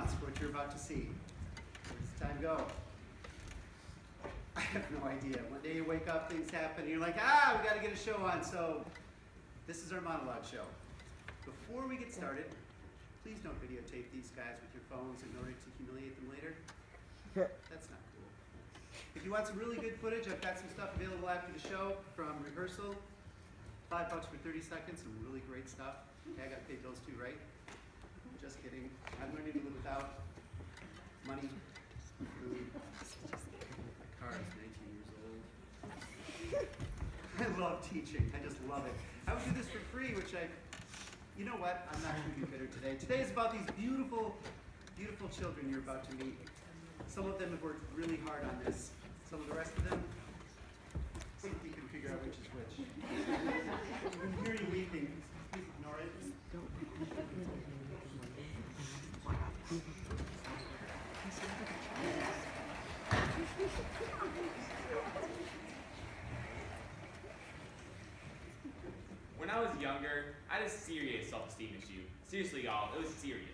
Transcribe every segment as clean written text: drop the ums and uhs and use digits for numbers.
months for what you're about to see. Where does time go? I have no idea. One day you wake up, things happen, and you're like, we got to get a show on. So this is our monologue show. Before we get started, please don't videotape these guys with your phones in order to humiliate them later. That's not cool. If you want some really good footage, I've got some stuff available after the show from rehearsal. $5 for 30 seconds, some really great stuff. Okay, I got to pay bills too, right? Just kidding. I'm learning to live without money, food. My car is 19 years old. I love teaching. I just love it. I would do this for free, which you know what? I'm not going to be bitter today. Today is about these beautiful, beautiful children you're about to meet. Some of them have worked really hard on this. Some of the rest of them, see if you can figure out which is which. When you hear you weeping, please ignore it. When I was younger, I had a serious self-esteem issue. Seriously, y'all, it was serious.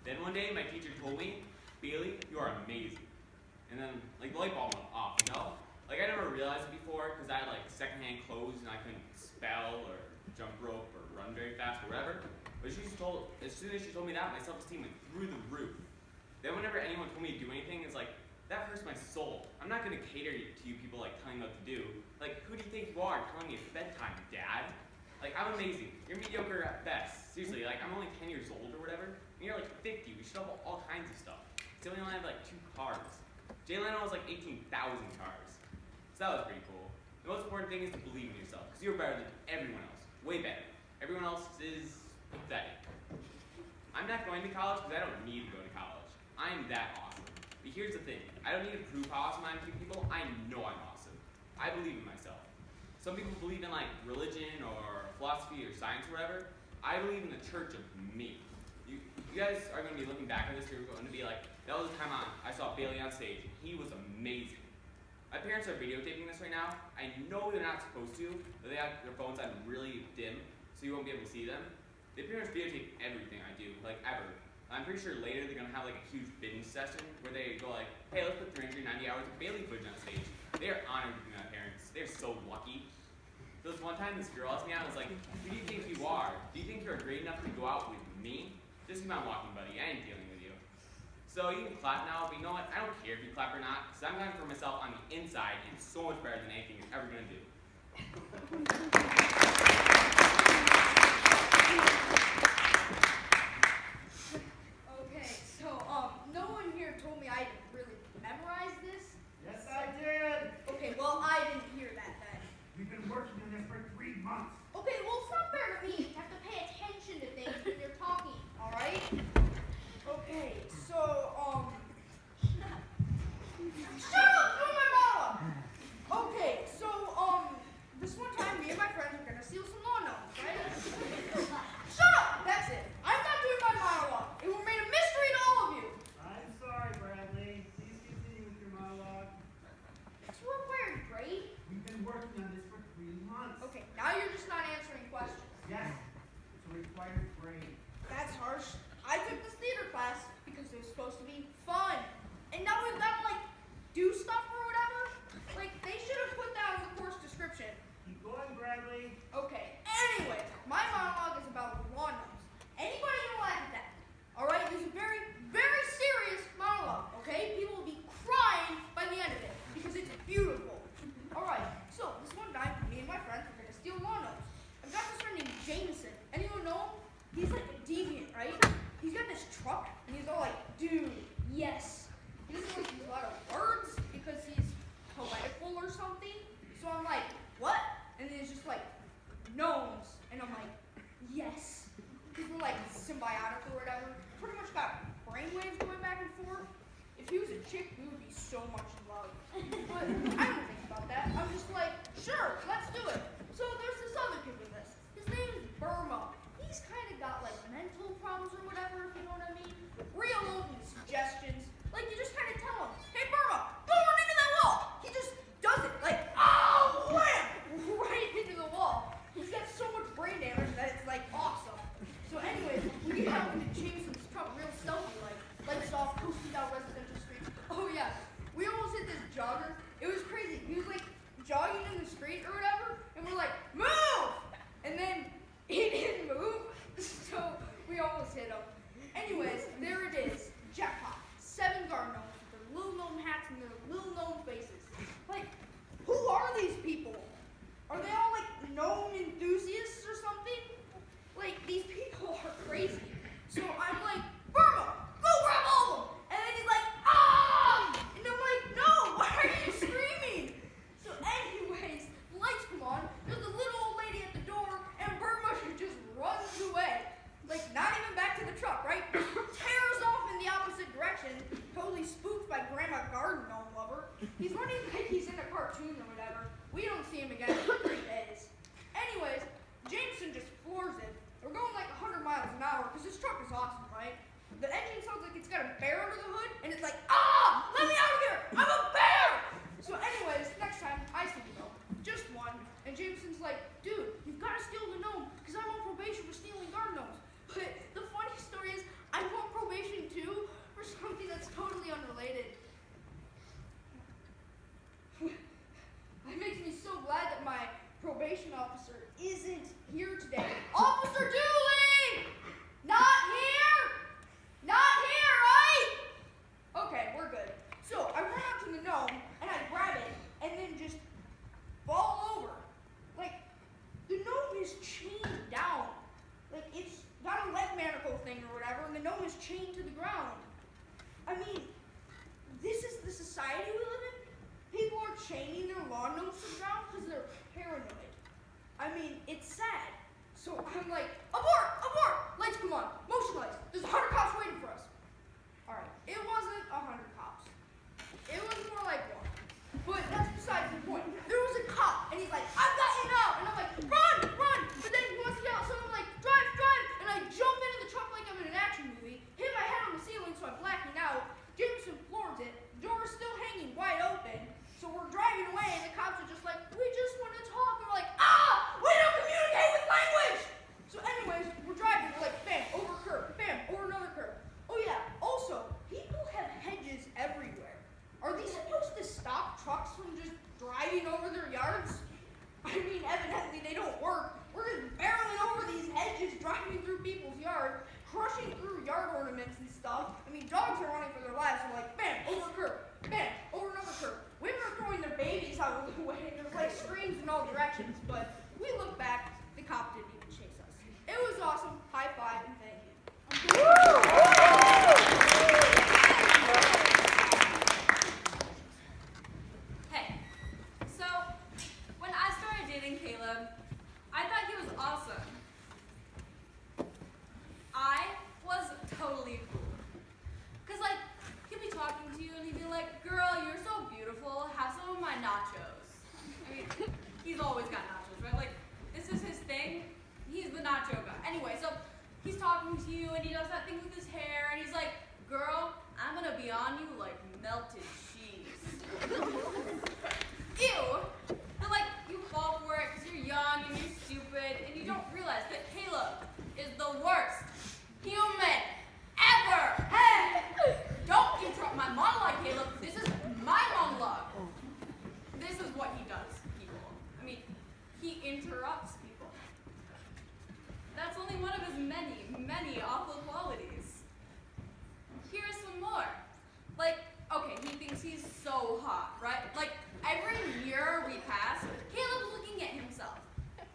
Then one day, my teacher told me, "Bailey, you are amazing." And then, the light bulb went off, you know? I never realized it before because I had, secondhand clothes and I couldn't spell or jump rope or run very fast or whatever. But as soon as she told me that, my self-esteem went through the roof. Then whenever anyone told me to do anything, it's like, that hurts my soul. I'm not going to cater to you people, telling me what to do. Who do you think you are telling me it's bedtime, Dad? I'm amazing. You're mediocre at best. Seriously, I'm only 10 years old or whatever. And you're 50. We should have all kinds of stuff. So we only have 2 cars. Jay Leno has 18,000 cars. So that was pretty cool. The most important thing is to believe in yourself, because you're better than everyone else. Way better. Everyone else is pathetic. I'm not going to college because I don't need to go to college. I'm that awesome. But here's the thing. I don't need to prove how awesome I am to people. I know I'm awesome. I believe in myself. Some people believe in religion or philosophy or science or whatever. I believe in the church of me. You guys are going to be looking back on this. You're going to be like, that was the time I saw Bailey on stage. He was amazing. My parents are videotaping this right now. I know they're not supposed to, but they have their phones on really dim, so you won't be able to see them. They pretty much videotape everything I do, ever. I'm pretty sure later they're going to have a huge binge session where they go hey, let's put 390 hours of Bailey footage on stage. They are honored to be my parents. They're so lucky. So this one time, this girl asked me out and was like, "Who do you think you are? Do you think you're great enough to go out with me? Just be my walking buddy. I ain't dealing with you." So you can clap now, but you know what? I don't care if you clap or not, because I'm going for myself on the inside, and so much better than anything you're ever going to do. Okay, so no one here told me I didn't really memorize this. Yes, I did. Okay, well I didn't hear that then. We've been working on this for 3 months. Okay, well it's not fair to me. You have to pay attention to things when you're talking, all right? Okay, so shut up, doing my monologue. Okay, so this one time me and my friends were gonna the street or whatever, and we're like, move! And then he didn't move, so we almost hit him. Anyways, there it is, jackpot. 7 garden gnomes with their little gnome hats and their little gnome faces. Like, who are these people? Are they all like gnome enthusiasts or something? Like, these people are crazy. So I'm like, Burma, go grab all of them! And then he's like, ah! And I'm like, no, why are you screaming? So anyways, the lights come on, there's a little old lady at the door, and Burma just runs away. Like, not even back to the truck, right? Tears off in the opposite direction, totally spooked by Grandma Garden Gnome Lover. He's running like he's in a cartoon or whatever. We don't see him again for 3 days. Anyways, Jameson just floors it. We're going like 100 miles an hour because this truck is awesome, right? The engine sounds like it's got a bear under the hood, and it's like, ah! Let me out of here! I'm a bear! So anyways, next time, I steal the gnome. Just one. And Jameson's like, dude, you've got to steal the gnome because I'm on probation for stealing garden gnomes. But the funny story is, I'm on probation too for something that's totally unrelated. It makes me so glad that my probation officer isn't here today. Officer Dooley! Not here? Not here, right? Okay, we're good. So I run out to the gnome and I grab it and then just fall over. Like, the gnome is chained down. Like, it's got a leg manacle thing or whatever, and the gnome is chained to the ground. I mean, this is the society we live in? People are chaining their lawn gnomes to the ground because they're paranoid. I mean, it's sad. So I'm like, abort! Abort! Lights come on. Motion lights. There's 100 cops waiting for us. Alright, it wasn't 100 cops. It was more like 1. But that's besides the point. There was a cop, and he's like, I've got you now! And I'm like, run! Run! But then he wants to yell, so I'm like, drive! Drive! And I jump into the truck like I'm in an action movie, hit my head on the ceiling so I'm blacking out. Jameson floors it. The door is still hanging wide open. So we're driving away, and the cops are just like, we just want to talk. And we're like, ah! We don't communicate with language! So anyways, we're driving. We're like, bam, over a curb. Bam, over another curb. Oh yeah, also, people have hedges everywhere. Are these supposed to stop trucks from just driving over their yards? I mean, evidently they don't work. We're just barreling over these hedges, driving through people's yards, crushing through yard ornaments and stuff. I mean, dogs are running for their lives. We're like, bam, over a curb. Bam, over another curb. Women are throwing their babies out of the way. There's like screams in all directions. But we look back, the cop didn't even chase us. It was awesome. High five and thank you. Hey, so when I started dating Caleb, I thought he was awesome. I was totally fooled. Cause like, he'd be talking to you and he'd be like, girl, you're so beautiful, have some of my nachos. I mean, he's always got nachos, right? Like, this is his thing. He's the nacho guy. Anyway, so he's talking to you and he does that thing with his hair and he's like, girl, I'm gonna be on you like melted cheese. Ew! But like, you fall for it because you're young and you're stupid and you don't realize that Caleb is the worst human ever! Hey! Don't interrupt my monologue, Caleb. This is my monologue. This is what he does, people. I mean, he interrupts people. That's only one of his many, many awful qualities. Here are some more. Like, okay, he thinks he's so hot, right? Like, every mirror we pass, Caleb's looking at himself.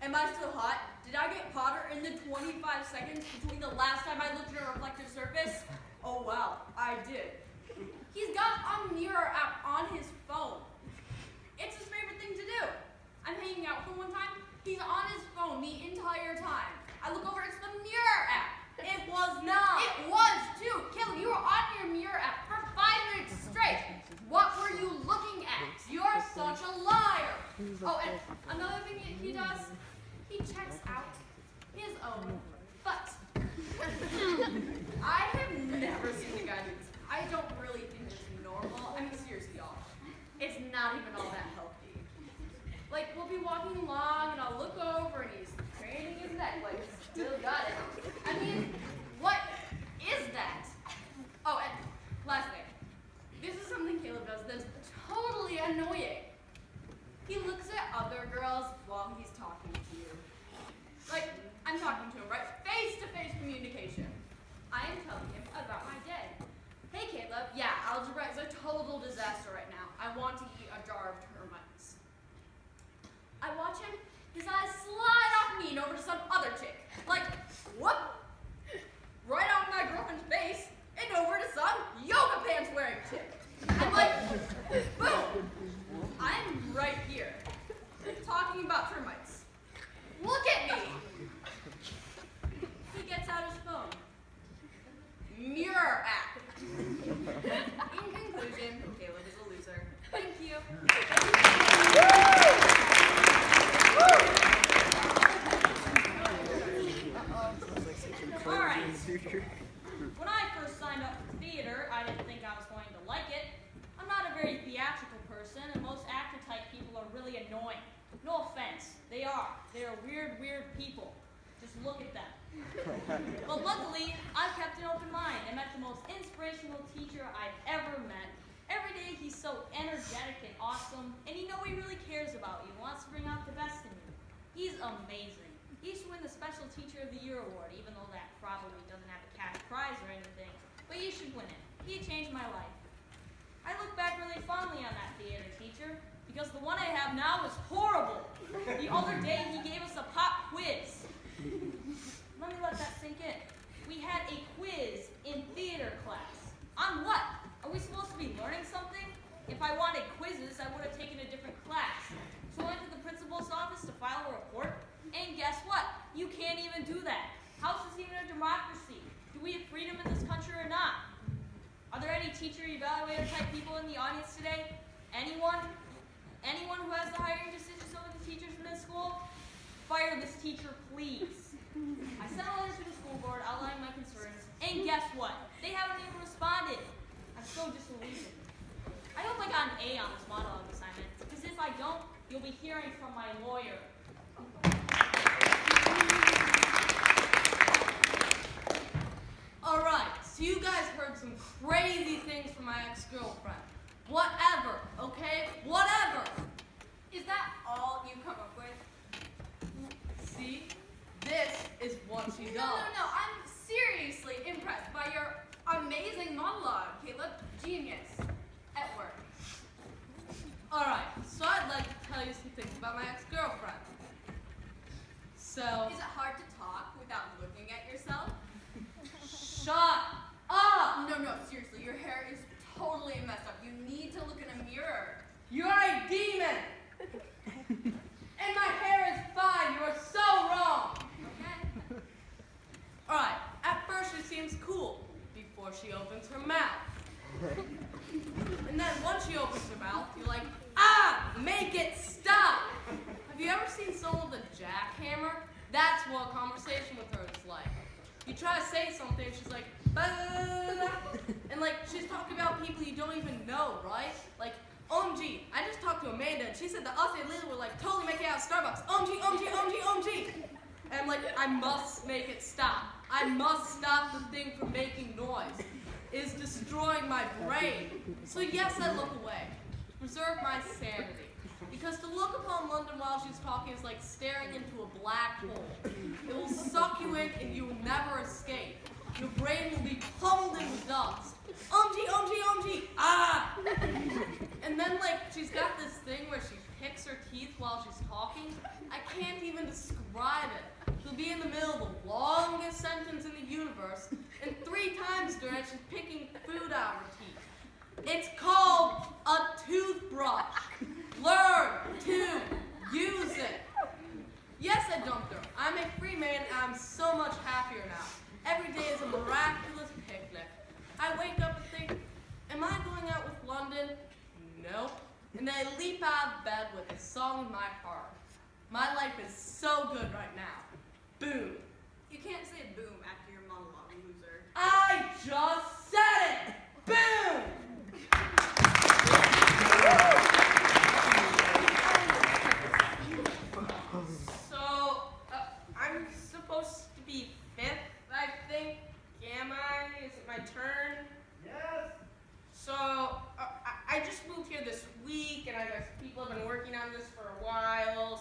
Am I still hot? Did I get hotter in the 25 seconds between the last time I looked at a reflective surface? Oh wow, I did. He's got a mirror app on his phone. It's his favorite thing to do. I'm hanging out with him one time, he's on his phone the entire time. I look over, it's the mirror app. It was not. It was too. Caleb, you were on your mirror app for 5 minutes straight. What were you looking at? You're such a liar. Oh, and another thing he does, he checks out his own butt. I have never seen a guy do this. I don't really think it's normal. I mean, seriously, y'all. It's not even all that healthy. Like, we'll be walking along, and I'll look over, and he's craning his neck, like, still got it. I mean, what is that? Oh, and last thing. This is something Caleb does that's totally annoying. He looks at other girls while he's talking to you. Like, I'm talking to him, right? Face-to-face communication. I am telling him about my day. Hey, Caleb. Yeah, algebra is a total disaster right now. I want to eat a jar of termites. I watch him, his eyes slide off me and over to some other chick. Like, whoop! Right off my girlfriend's face and over to some yoga pants wearing chick. I'm like, boom! I'm right here, talking about termites. Look at me! He gets out his phone. Mirror app. In conclusion, Caleb is a loser. Thank you. Alright. When I first signed up for theater, I didn't think I was going to like it. I'm not a very theatrical person, and most actor-type people are really annoying. No offense. They are. They are weird, weird people. Just look at them. But luckily, I've kept an open mind and met the most inspirational teacher I've ever met. Every day he's so energetic and awesome, and you know he really cares about you, wants to bring out the best in you. He's amazing. He should win the Special Teacher of the Year award, even though that probably doesn't have a cash prize or anything. But you should win it. He changed my life. I look back really fondly on that theater teacher, because the one I have now is horrible. The other day he gave us a pop quiz. Let me let that sink in. We had a quiz in theater class. On what? Are we supposed to be learning something? If I wanted quizzes, I would have taken a different class. So I went to the principal's office to file a report, and guess what? You can't even do that. How's this even a democracy? Do we have freedom in this country or not? Are there any teacher evaluator type people in the audience today? Anyone? Anyone who has the hiring decisions over the teachers in this school? Fire this teacher, please. I sent a letter to the school board outlining my concerns, and guess what? They haven't even responded. I'm so disillusioned. I hope I got an A on this monologue assignment, because if I don't, you'll be hearing from my lawyer. Alright, so you guys heard some crazy things from my ex-girlfriend. Whatever, okay? Whatever! Is that all you come up with? See? This is what she does. No. I'm seriously impressed by your amazing monologue, Caleb. Genius. At work. Alright, so I'd like to tell you some things about my ex-girlfriend. So, Is it hard to talk without looking at yourself? shut up! No, seriously. Your hair is totally messed up. You need to look in a mirror. You're a demon! And my hair is fine, you are so wrong! Okay. Alright, at first she seems cool, before she opens her mouth. And then once she opens her mouth, you're like, make it stop! Have you ever seen someone with a jackhammer? That's what a conversation with her is like. You try to say something, she's like, "Bah." And like, she's talking about people you don't even know, right? Like, OMG, I just talked to Amanda, and she said that us and Lily were like totally making out at Starbucks. OMG. And I'm like, I must make it stop. I must stop the thing from making noise. It is destroying my brain. So yes, I look away. To preserve my sanity. Because to look upon London while she's talking is like staring into a black hole. It will suck you in and you will never escape. Your brain will be pummeled in with dust. OMG. And then like, she's got this thing where she picks her teeth while she's talking. I can't even describe it. She'll be in the middle of the longest sentence in the universe, and 3 times during it, she's picking food out of her teeth. It's called a toothbrush. Learn to use it. Yes, I dumped her. I'm a free man, and I'm so much happier now. Every day is a miraculous picnic. I wake up and think, am I going out with London? Nope. And then I leap out of bed with a song in my heart. My life is so good right now. Boom. You can't say boom after your monologue, loser. I just said it! Boom! So, I'm supposed to be 5th, I think. Am I? Is it my turn? Yes. So, I just moved here this week, and I guess people have been working on this for a while,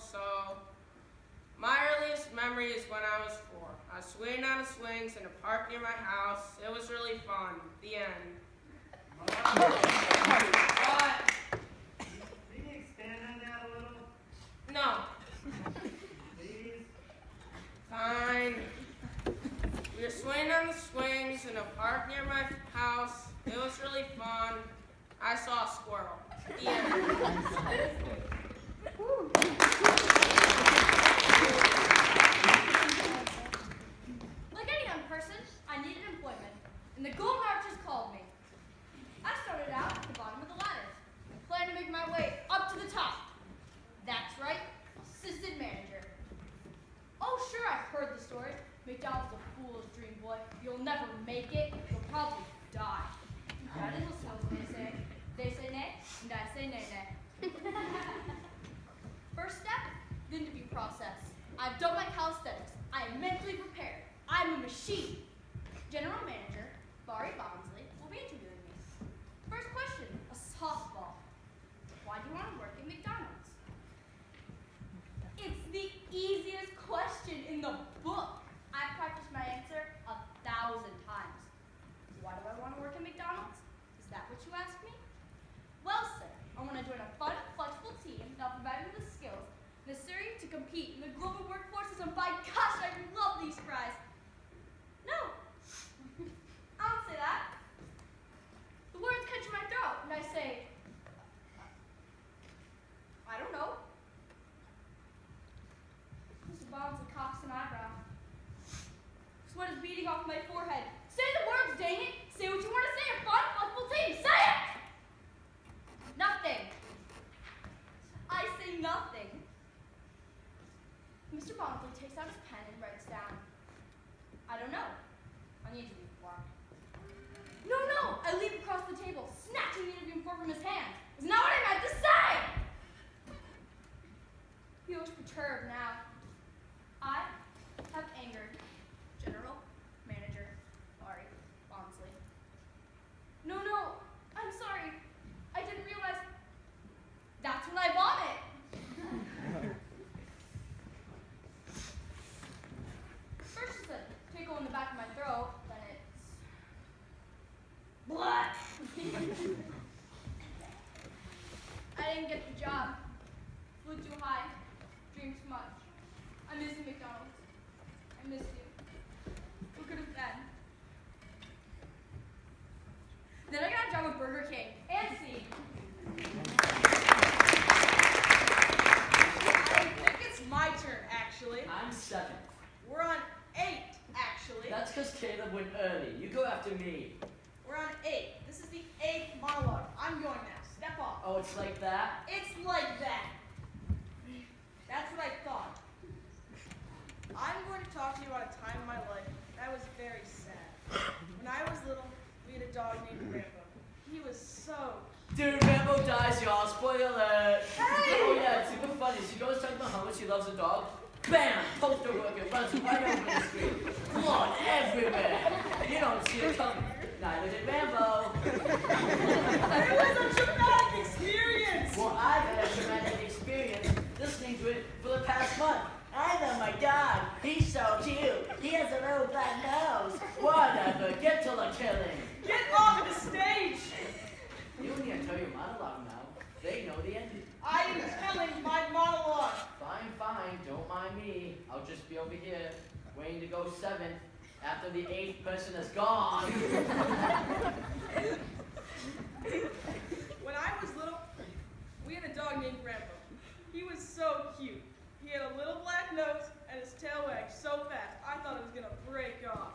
I swing on the swings in a park near my house. It was really fun. The end. What? Can you expand on that a little? No. Please? Fine. We were swinging on the swings in a park near my house. It was really fun. I saw a squirrel. The end. Like any young person, I needed employment, and the Golden Arches called me. I started out at the bottom of the ladder, and planned to make my way up to the top. That's right, assistant manager. Oh, sure, I've heard the story. McDonald's a fool's dream, boy. You'll never make it. You'll probably die. That is what they say. They say nay, and I say nay, nay. First step, the interview process. I've done my calisthenics. I am mentally prepared. I'm a machine. General Manager Barry Bonsley will be interviewing me. First question, a softball. Why do you want to work at McDonald's? It's the easiest question in the book. I've practiced my answer 1,000 times. Why do I want to work at McDonald's? Is that what you ask me? Well, sir, I want to join a fun, flexible team that will provide me with skills necessary to compete in the global workforces, and by gosh, I love these fries. No, I don't say that. The words catch in my throat, and I say, I don't know. Mr. Bonsley cocks an eyebrow. Sweat is beating off my forehead. Say the words, dang it! Say what you want to say, a fun, flexible team. Say it! Nothing. I say nothing. Mr. Bonsley takes out his pen and writes down, I don't know. I need to be quiet. No, no! I leap across the table, snatching the interview form from his hand. It's not what I meant to say! He looks perturbed now. I have angered General Manager Barry Bonsley. No, no, I'm sorry. I didn't realize. That's when I vomit. First it's a tickle in the back of my throat, then it's blood. I didn't get the job. Flew too high. Dreamed too much. I miss you, McDonald's. I miss you. Who could have been? Then I got a job with Burger King and C. I think it's my turn, actually. I'm 7th. We're on 8, actually. That's because Caleb went early. You go after me. We're on 8. This is the 8th monologue. I'm going now. Step off. Oh, it's like that? It's like that. That's what I thought. I'm going to talk to you about a time in my life that was very sad. When I was little, we had a dog named Rambo. He was so Dude, Rambo dies, y'all. Spoiler alert. Oh, yeah, it's super funny. She goes talking about how much she loves a dog. Bam! Poster worker runs right over the screen. Blood everywhere. You don't see it coming. Neither did Rambo. It was a traumatic experience! Well, I've had a traumatic experience listening to it for the past month. I love my dog. He's so cute. He has a little black nose. Whatever. Get to the killing. Get off the stage! You need to tell your monologue now. They know the ending. I am telling my monologue. Fine, fine. Don't mind me. I'll just be over here, waiting to go 7th after the 8th person is gone. When I was little, we had a dog named Rambo. He was so cute. He had a little black nose and his tail wagged so fast, I thought it was going to break off.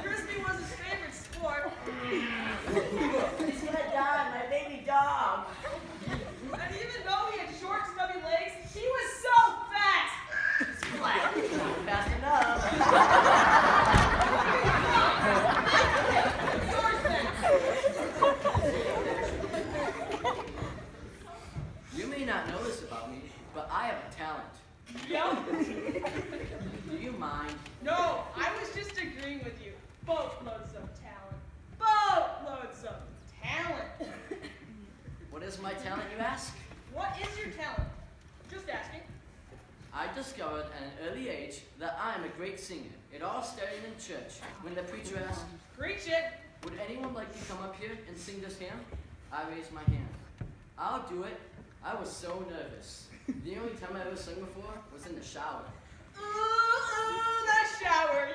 Frisbee was his favorite sport. He's gonna die, my baby dog. And even though he had short, stubby legs, he was so fat. Flat. Not fast enough. You may not know this about me, but I have a talent. Yep. Do you mind? No, I was just agreeing with you. Boatloads of talent. Boatloads of talent. What is my talent, you ask? What is your talent? Just asking. I discovered at an early age that I am a great singer. It all started in church when the preacher asked, Preach it. would anyone like to come up here and sing this hymn? I raised my hand. I'll do it. I was so nervous. The only time I ever sung before was in the shower. Ooh, the shower.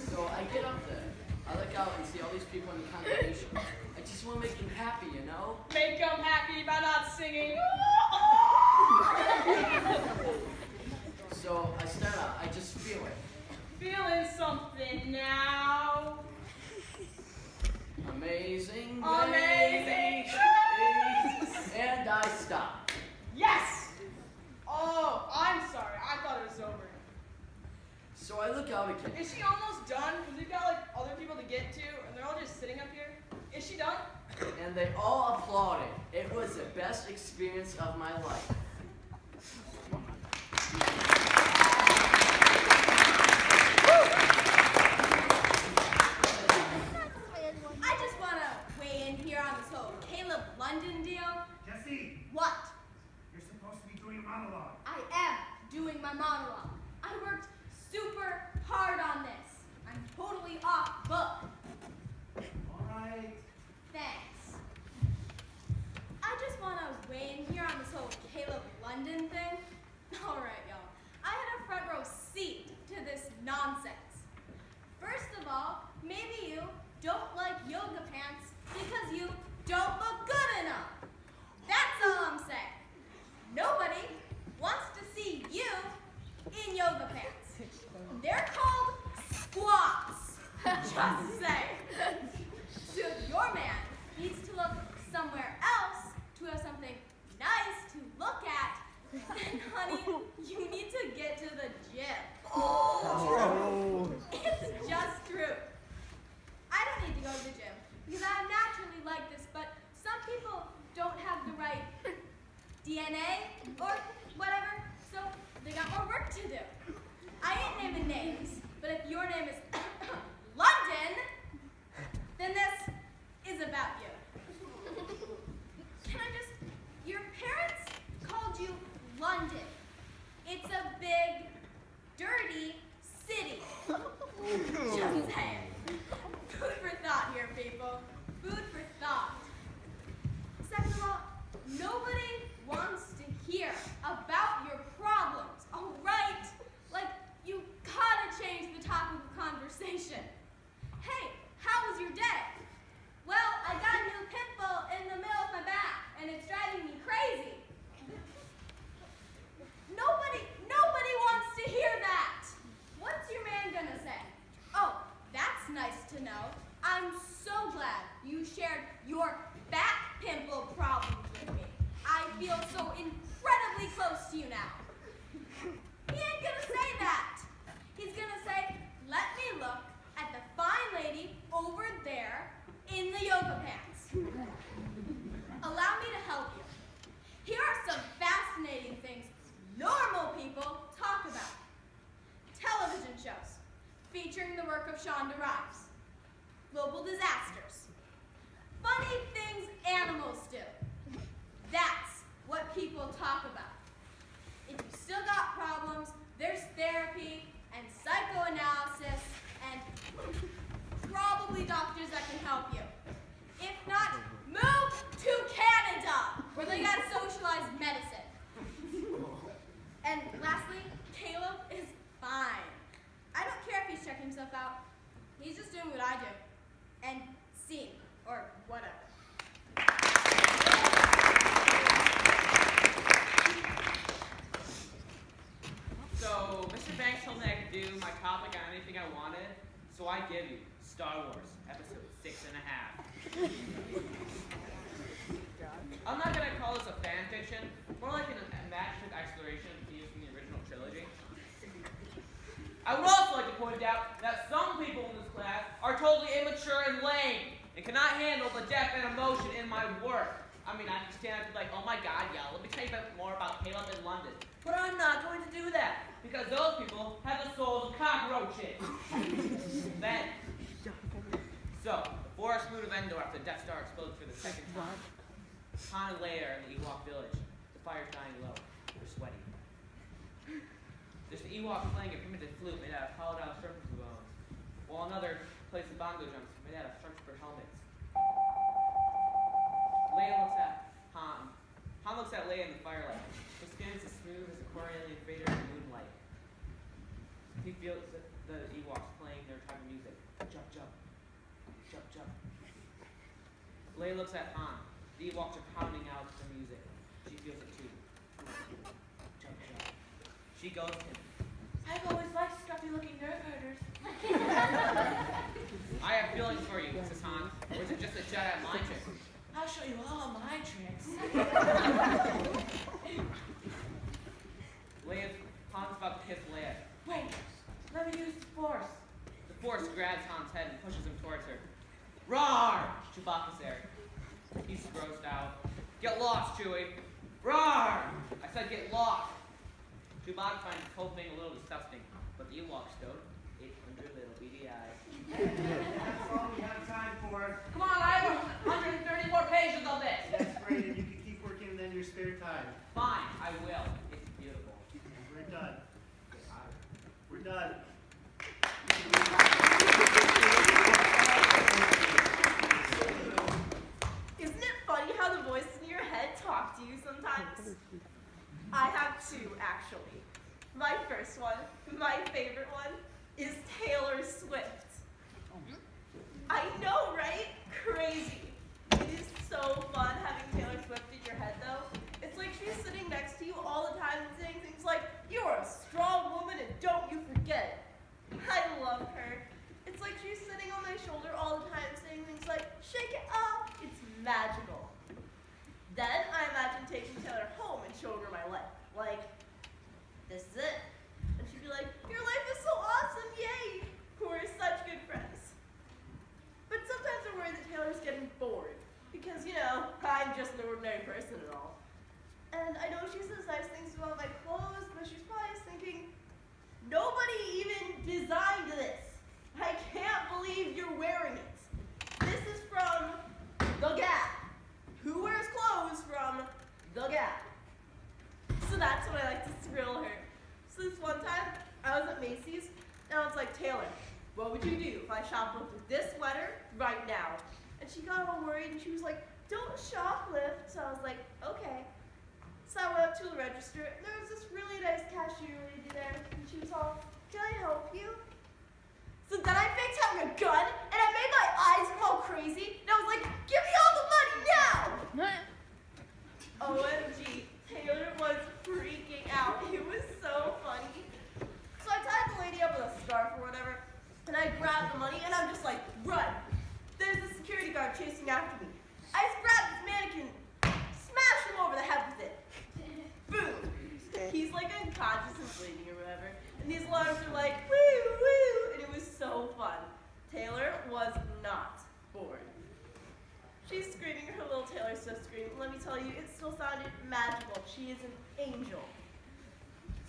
So I get up there. I look out and see all these people in the congregation. I just want to make them happy, you know? Make them happy by not singing. So I start out. I just feel it. Feeling something now. Amazing, Amazing. grace. And I stop. Yes. Oh, I'm sorry. I thought it was over. So I look out again. Is she almost done? Because we've got like other people to get to, and they're all just sitting up here. Is she done? And they all applauded. It was the best experience of my life. I just want to weigh in here on this whole Caleb London deal. Jesse, What? you're supposed to be doing a monologue. I am doing my monologue. I worked super hard on this. I'm totally off book. All right. Thanks. I just want to weigh in here on this whole Caleb London thing. All right, y'all. I had a front row seat to this nonsense. First of all, maybe you don't like yoga pants because you don't look good enough. That's all I'm saying. Nobody wants to see you in yoga pants. They're called squats. Just saying. So if your man needs to look somewhere else to have something nice to look at, then honey, you need to get to the gym. It's just true. I don't need to go to the gym because I'm naturally like this, but some people don't have the right DNA or whatever, so they got more work to do. I ain't naming names, but if your name is London, then this is about you. Can I just, your parents called you London. It's a big, dirty city. Just saying. Food for thought here, people. Food for thought. Second of all, nobody wants to hear about your problems, all right? Like, you gotta change the topic of conversation. Hey, how was your day? Well, I got a new pimple in the middle of my back, and it's driving me crazy. Nobody wants to hear that. What's your man gonna say? Oh, that's nice to know. I'm so glad you shared your back pimple problems with me. I feel so incredibly close to you now. He ain't gonna say that. He's gonna say, let me look at the fine lady over there in the yoga pants. Allow me to help you. Here are some fascinating things normal people talk about. Television shows featuring the work of Shonda Rhimes. Global disasters. Funny things animals do. That's what people talk about. If you still got problems, there's therapy and psychoanalysis and probably doctors that can help you. If not, move to Canada, where they got socialized medicine. And lastly, Caleb is fine. I don't care if he's checking himself out. He's just doing what I do. And scene, or whatever. So, Mr. Banks told me I could do my topic on anything I wanted, so I give you Star Wars, episode 6.5. I'm not going to call this a fan fiction, more like an imaginative exploration of themes from the original trilogy. I would also like to point out that some people in this class are totally immature and lame and cannot handle the depth and emotion in my work. I mean, I can stand up and be like, oh my god, yeah, let me tell you more about Caleb in London. But I'm not going to do that, because those people have the souls of cockroaches. Then, so, before our smooth of Endor after the Death Star explodes for the second time, Han and Leia are in the Ewok village. The The fire's dying low. They're sweaty. There's an Ewok playing a primitive flute made out of hollowed-out stormtrooper bones, while another plays the bongo drums made out of stormtrooper helmets. Leia looks at Han. Han looks at Leia in the firelight. Her skin is as smooth as a Corellian fader in the moonlight. He feels the Ewoks playing their type of music. Jump, jump. Jump, jump. Leia looks at Han. The Ewoks are pounding out the music. She feels it too. Jump, jump. She goes to him. I've always liked scruffy-looking nerve herders. I have feelings for you, says Han. Or is it just a Jedi mind trick? I'll show you all my tricks. Han's about to kiss Leia. Wait, let me use the Force. The Force grabs Han's head and pushes him towards her. Roar! Chewbacca's there. He's grossed out. Get lost, Chewie. Roar! I said get lost. Chewbacca finds this whole thing a little disgusting, but the Ewoks don't. 800 little beady eyes. That's all we have time for. Come on, I have 134 pages of this. That's great, and you can keep working in then your spare time. Fine, I will. It's beautiful. We're done. Get hotter. We're done. Isn't it funny how the voices in your head talk to you sometimes? I have two, actually. My first one, my favorite one, is Taylor Swift. I know, right? Crazy. It is so fun having Taylor Swift in your head, though. It's like she's sitting next to you all the time and saying things like, "You are a strong woman and don't you forget it." I love her. It's like she's sitting on my shoulder all the time saying things like, "Shake it off." It's magical. Then I imagine taking Taylor home and showing her my life. Like, this is it. And she'd be like, "Your life is so awesome, yay!" We're such good friends. But sometimes I worry that Taylor's getting bored. Because, you know, I'm just an ordinary person and all. And I know she says nice things about my clothes, but she's probably thinking, nobody even designed this. I can't believe you're wearing it. This is from The Gap. Who wears clothes from The Gap? So that's what I like to thrill her. So this one time, I was at Macy's, and I was like, "Taylor, what would you do if I shoplifted this sweater right now?" And she got all worried, and she was like, "Don't shoplift." So I was like, "Okay." So I went up to the register, and there was this really nice cashier lady there, and she was all, "Can I help you?" So then I picked up a gun, and I made my eyes go all crazy, and I was like, "Give me all the money now!" OMG, Taylor was freaking out. It was so funny. So I tied the lady up with a scarf or whatever, and I grabbed the money, and I'm just like, "Run!" There's a security guard chasing after me. I just grabbed this mannequin, smashed him over the head with it. Boom! He's like unconscious and bleeding or whatever, and these alarms are like, "Woo, woo!" And it was so fun. Taylor was not bored. She's screaming her little Taylor Swift scream. Let me tell you, it still sounded magical. She is an angel.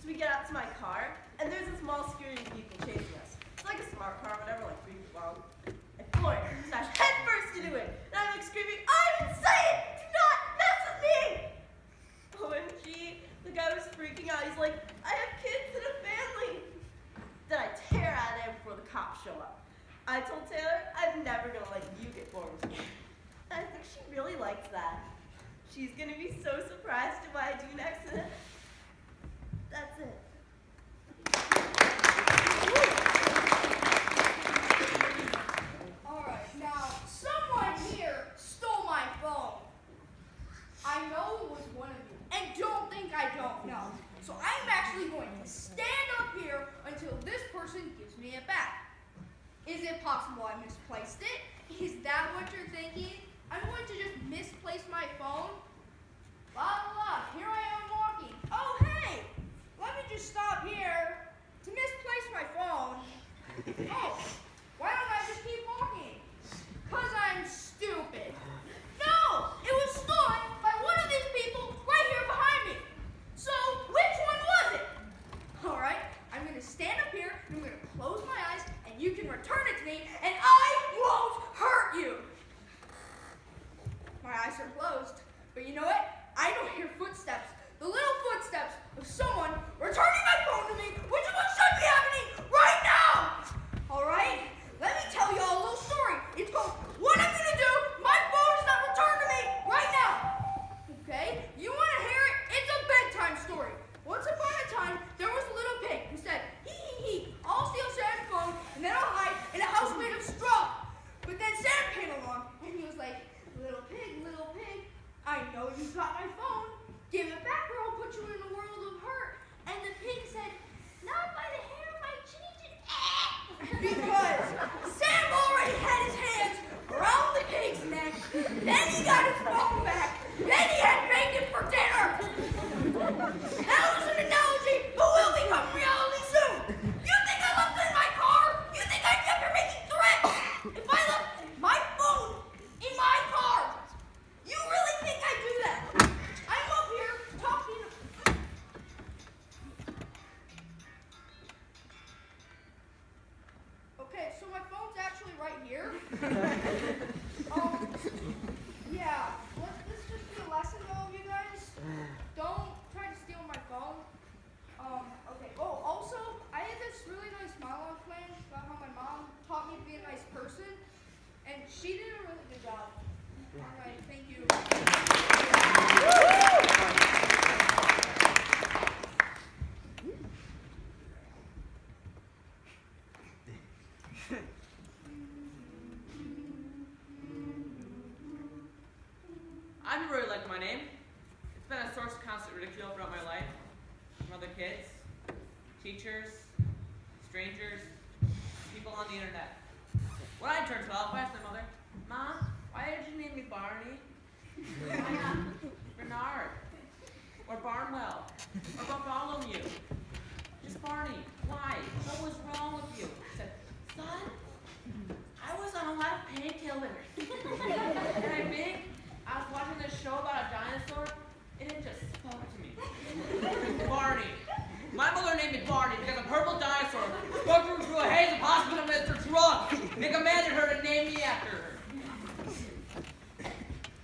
So we get out to my car, and there's a small security vehicle chasing us. It's like a smart car, whatever, like 3 feet long. I floor it, smash headfirst into it, and I'm like screaming, "I'm insane! Do not mess with me!" OMG, the guy was freaking out. He's like, "I have kids and a family." Then I tear out of there before the cops show up. I told Taylor, "I'm never gonna let you get bored with me." And I think she really likes that. She's gonna be so surprised at what I do next. That's it. Alright, now, someone here stole my phone. I know it was one of you, and don't think I don't know. So I'm actually going to stand up here until this person gives me it back. Is it possible I misplaced it? Is that what you're thinking? I'm going to just misplace my phone? La la la, here I am walking. Oh hey, let me just stop here to misplace my phone. Oh, why don't I just keep walking? 'Cause I'm stupid. No, it was stolen by one of these people right here behind me. So which one was it? Alright, I'm gonna stand up here and I'm gonna close my eyes and you can return it to me and I won't hurt you. My eyes are closed, but you know what? I don't hear footsteps, got my phone. Give it back or I'll put you in a world of hurt. And the pig said, not by the hair of my chinny chin. Because Sam already had his hands around the pig's neck. Then he got his phone back. Then he had bacon for dinner. That was an analogy, but will become reality soon. You think I left it in my car? You think I'd be up here making threats? If I left my phone in my car, you really think I'd do that? I'm up here talking. Okay, so my phone's actually right here. Yeah, let this just be a lesson though, you guys. Don't try to steal my phone. Okay. Oh, also, I had this really nice monologue plan about how my mom taught me to be a nice person, and she did a really good job. All right, thank you. I never really liked my name. It's been a source of constant ridicule throughout my life. From other kids, teachers, strangers, people on the internet. When I turned 12, I asked my mother, Mom, why did you name me Barney? Why not Bernard? Or Barnwell? Or Bartholomew? Just Barney. Why? What was wrong with you? I said, son, I was on a lot of painkillers. And I think I was watching this show about a dinosaur, and it just spoke to me. Barney. My mother named me Barney because a purple dinosaur spoke to her through a haze of hospital Mr. Trunk. They commanded her to name me after her.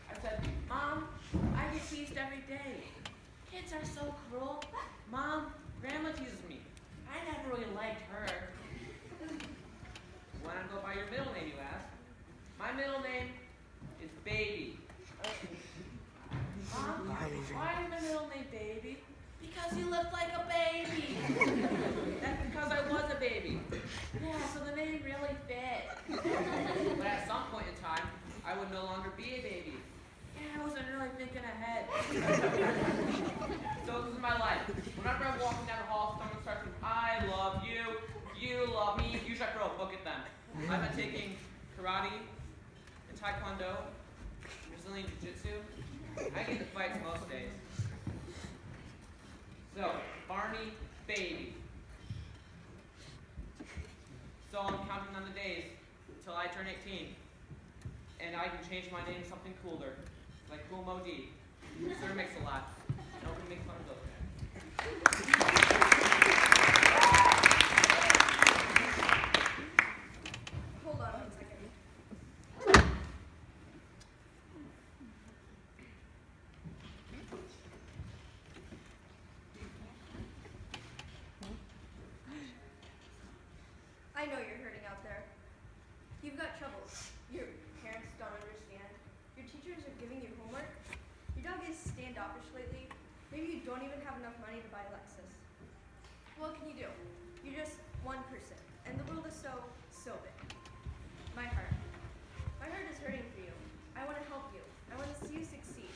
I said, Mom, I get teased every day. Kids are so cruel. Mom, Grandma teases me. I never really liked her. Why not go by your middle name, you ask? My middle name is Baby. Mom, why is my middle name Baby? Because you look like a baby. That's because I was a baby. Yeah, so the name really fit. But at some point in time, I would no longer be a baby. Yeah, I wasn't really thinking ahead. So this is my life. Whenever I'm walking down the hall, someone starts with, I love you, you love me, usually I throw a book at them. I've been taking karate and taekwondo, Brazilian jiu-jitsu. I get into fights most days. So, Barney, Baby. So I'm counting on the days until I turn 18. And I can change my name to something cooler, like Cool Modi. Sir Mix-a-Lot. Nobody makes fun of those guys. Hold on 1 second. I know you're hurting out there. You've got troubles. Your parents don't understand. Your teachers are giving you homework. Your dog is standoffish lately. Maybe you don't even have enough money to buy Lexus. What can you do? You're just one person, and the world is so big. My heart is hurting for you. I want to help you. I want to see you succeed.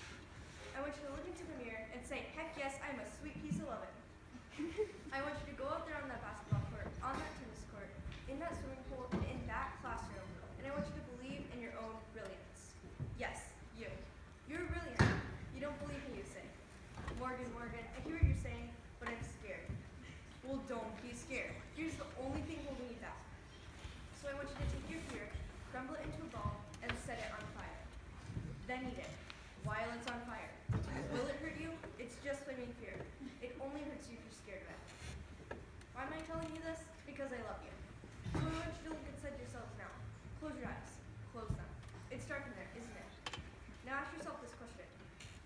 I want you to look into the mirror and say, heck yes, I'm a sweet piece of lovin'. I want you to go out there on that basketball court, on that tennis court, in that swimming pool, and in that classroom, and I want you to believe in your own brilliance. Yes, you. You're brilliant. You don't believe me, you say. Morgan, I hear what you're saying, but I'm scared. Well, don't be scared. Here's the only thing holding you back. So I want you to take your fear, crumble it into a ball, and set it on fire. Then eat it, while it's on fire. Will it hurt you? It's just flaming fear. It only hurts you if you're scared of it. Why am I telling you this? Because I love you. So I want you to look inside yourselves now. Close your eyes. Close them. It's dark in there, isn't it? Now ask yourself this question.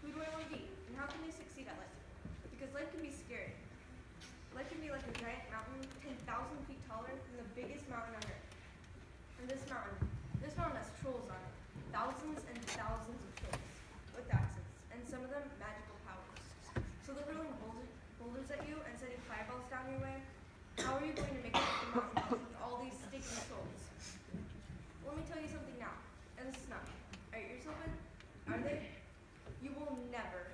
Who do I want to be? And how can I succeed at life? Because life can be scary. Life can be like a giant mountain, 10,000 feet taller than the biggest mountain on earth. And this mountain has trolls on it. Thousands and thousands of trolls with axes, and some of them magical powers. So they're hurling boulders at you and sending fireballs down your way. How are you going to make it up the mountain with all these sticky trolls? Let me tell you something now, and this is not. Are your ears open? Are they? You will never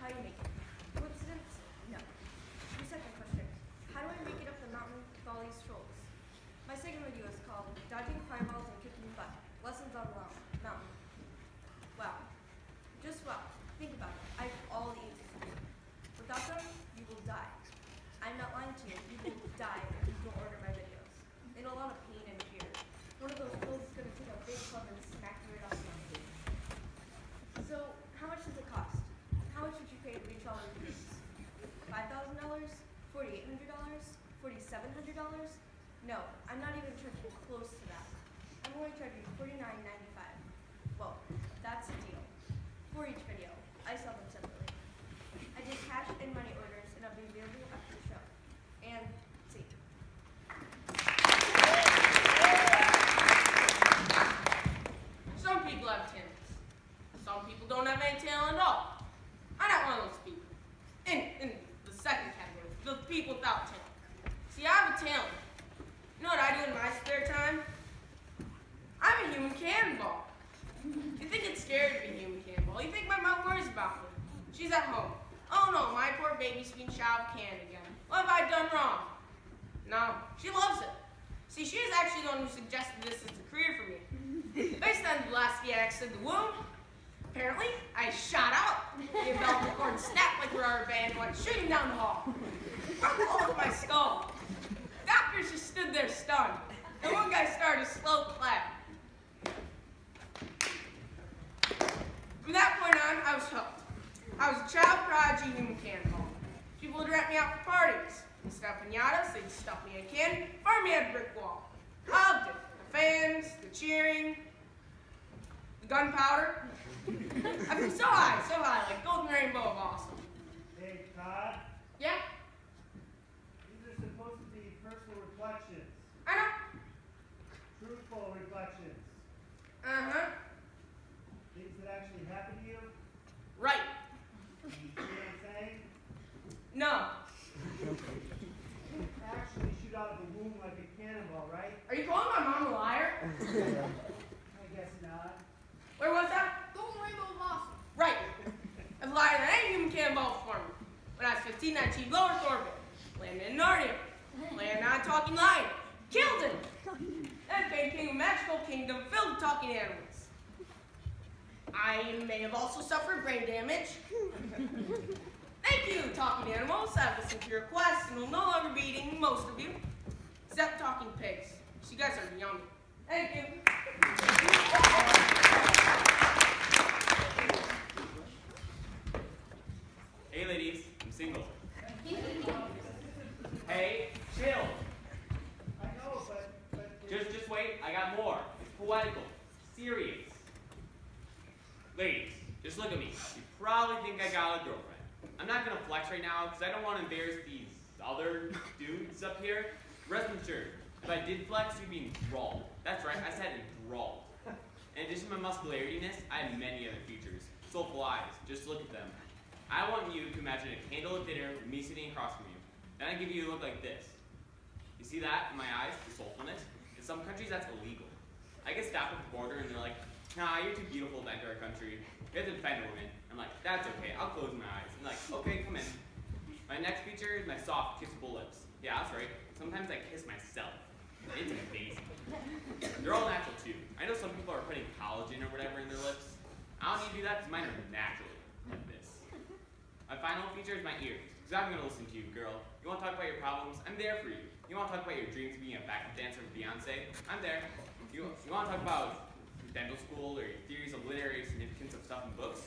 how you make it. Coincidence? No. Your second question, how do I make it up the mountain with all these trolls? My second video is called Dodging Fireballs and Kicking Butt, Lessons on the Mountain. Wow. Just wow. Think about it. I have all the answers for you. Without them, you will die. I'm not lying to you. You will die if you don't order my videos. In a lot of pain and fear. One of those trolls is going to take a big club and smack you right off the mountain. So, how much does it cost? How much would you pay to reach all your dreams? $5,000? $4,800? $4,700? No, I'm not even charging close to that. I'm only charging $49.95. Well, that's a deal. For each video, I sell them separately. I did cash and money orders, and I'll be available after the show. And see. Some people have talents. Some people don't have any talent at all. I'm not one of those people. In the second category, the people without talent. See, I have a talent. You know what I do in my spare time? I'm a human cannonball. You think it's scary to be a human cannonball. You think my mom worries about me. She's at home. Oh no, my poor baby's being shot of can again. What have I done wrong? No, she loves it. See, she was actually the one who suggested this as a career for me. Based on the last VX of the womb, apparently, I shot out. The umbilical cord snapped like a rubber band and went shooting down the hall. All with my skull. Doctors just stood there stunned. And one guy started a slow clap. From that point on, I was hooked. I was a child prodigy human cannonball. People would rent me out for parties. Instead of pinatas, they'd stuff me in a can, fire me at a brick wall. I loved it. The fans, the cheering, the gunpowder. I feel so high, like golden rainbow of awesome. Hey, Todd, Yeah, these are supposed to be personal reflections, I know. truthful reflections, Uh-huh. things that actually happen to you. Right. You see what I'm saying? No. You actually shoot out of the womb like a cannonball, right? Are you calling my mom a liar? I guess not. Where was that? Golden Rainbow is awesome. Right. I've lied on any human cannonball before me. When I was 15, I achieved low Earth orbit. Landed in Narnia. Landed on a talking lion. Killed him. Then became king of a magical kingdom filled with talking animals. I may have also suffered brain damage. Thank you, talking animals. I've listened to your requests and will no longer be eating most of you. Except talking pigs. You guys are yummy. Thank you. Hey ladies, I'm single. Hey, chill. I know, but Just wait, I got more. It's poetical. Serious. Ladies, just look at me. You probably think I got a girlfriend. I'm not gonna flex right now because I don't want to embarrass these other dudes up here. Rest assured, if I did flex, you'd be enthralled. That's right, I said enthralled. In addition to my musculariness, I have many other features. Soulful eyes, just look at them. I want you to imagine a candlelit dinner with me sitting across from you. Then I give you a look like this. You see that in my eyes, the soulfulness? In some countries, that's illegal. I get stopped at the border and they're like, nah, you're too beautiful to enter our country. You have to defend women. I'm like, that's okay, I'll close my eyes. I'm like, okay, come in. My next feature is my soft, kissable lips. Yeah, that's right. Sometimes I kiss myself. It's amazing. They're all natural too. I know some people are putting collagen or whatever in their lips. I don't need to do that because mine are naturally like this. My final feature is my ears. Because I'm going to listen to you, girl. You want to talk about your problems? I'm there for you. You want to talk about your dreams of being a backup dancer with Beyonce? I'm there. You want to talk about dental school or your theories of literary significance of stuff in books?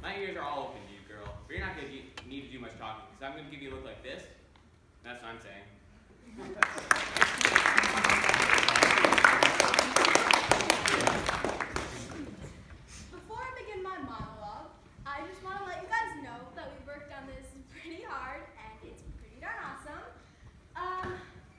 My ears are all open to you, girl. But you're not going to need to do much talking because I'm going to give you a look like this. That's what I'm saying. Before I begin my monologue, I just want to let you guys know that we worked on this pretty hard and it's pretty darn awesome.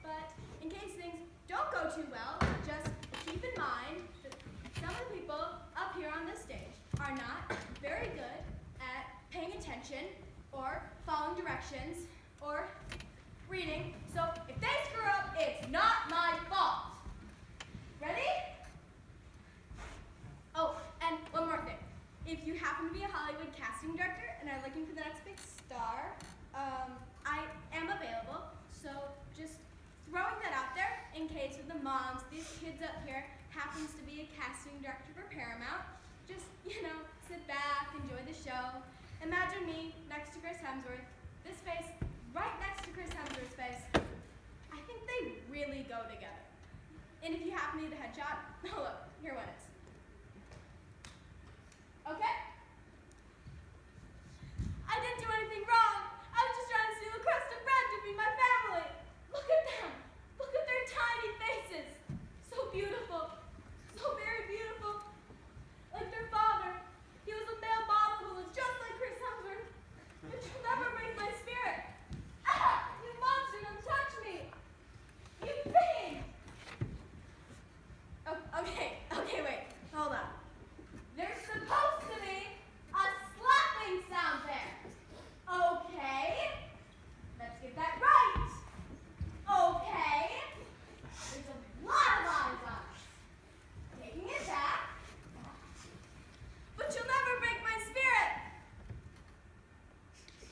But in case things don't go too well, just keep in mind that some of the people up here on this stage are not very good at paying attention or following directions or reading. So if they screw up, it's not my fault. Ready? Oh, and one more thing. If you happen to be a Hollywood casting director and are looking for the next big star, I am available. So just throwing that out there in case of the moms, these kids up here happens to be a casting director for Paramount. Just, sit back, enjoy the show. Imagine me next to Chris Hemsworth, this face right next to Chris Hemsworth's face. I think they really go together. And if you happen to need a headshot, oh look, here one is. Okay? I didn't do anything wrong. I was just trying to steal a crust of bread to feed my family. Look at them. Look at their tiny faces. So beautiful. So very beautiful. Like their father. He was a male model who was just like Chris Hemsworth. But you'll never break my spirit. Ah! You monster, don't touch me. You fiend. Oh, okay, wait. Hold on. There's supposed to be a slapping sound there. Okay. Let's get that right. Okay. There's a lot of eyes on us. Taking it back. But you'll never break my spirit.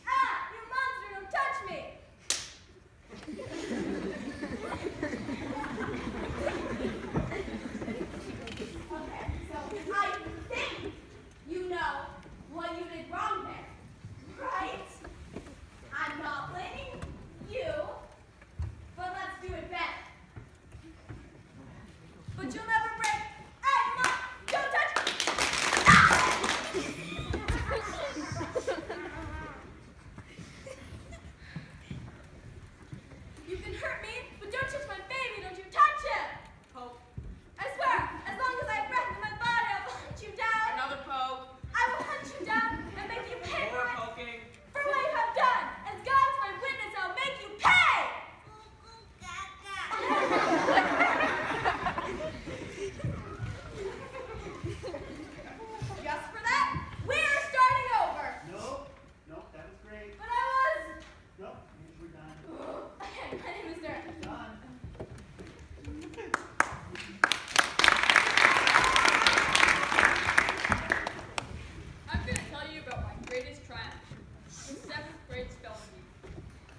Ah, you monster, don't touch me. Okay, so I think you know what you did wrong there, right? I'm not blaming you, but let's do it better. But you'll never break. Hey, Mom, don't touch me! You can hurt me, but don't touch my baby, don't you touch him! Poke. I swear, as long as I have breath in my body, I will hunt you down. Another poke. I will hunt you down and make you pay More for it. poking. For what you have done. As God is my witness, I'll make you pay. Just for that, we're starting over. Nope, that was great. But I was. Nope, we're done. Okay, my name is Darren. Done. I'm going to tell you about my greatest triumph, the 7th grade spelling bee.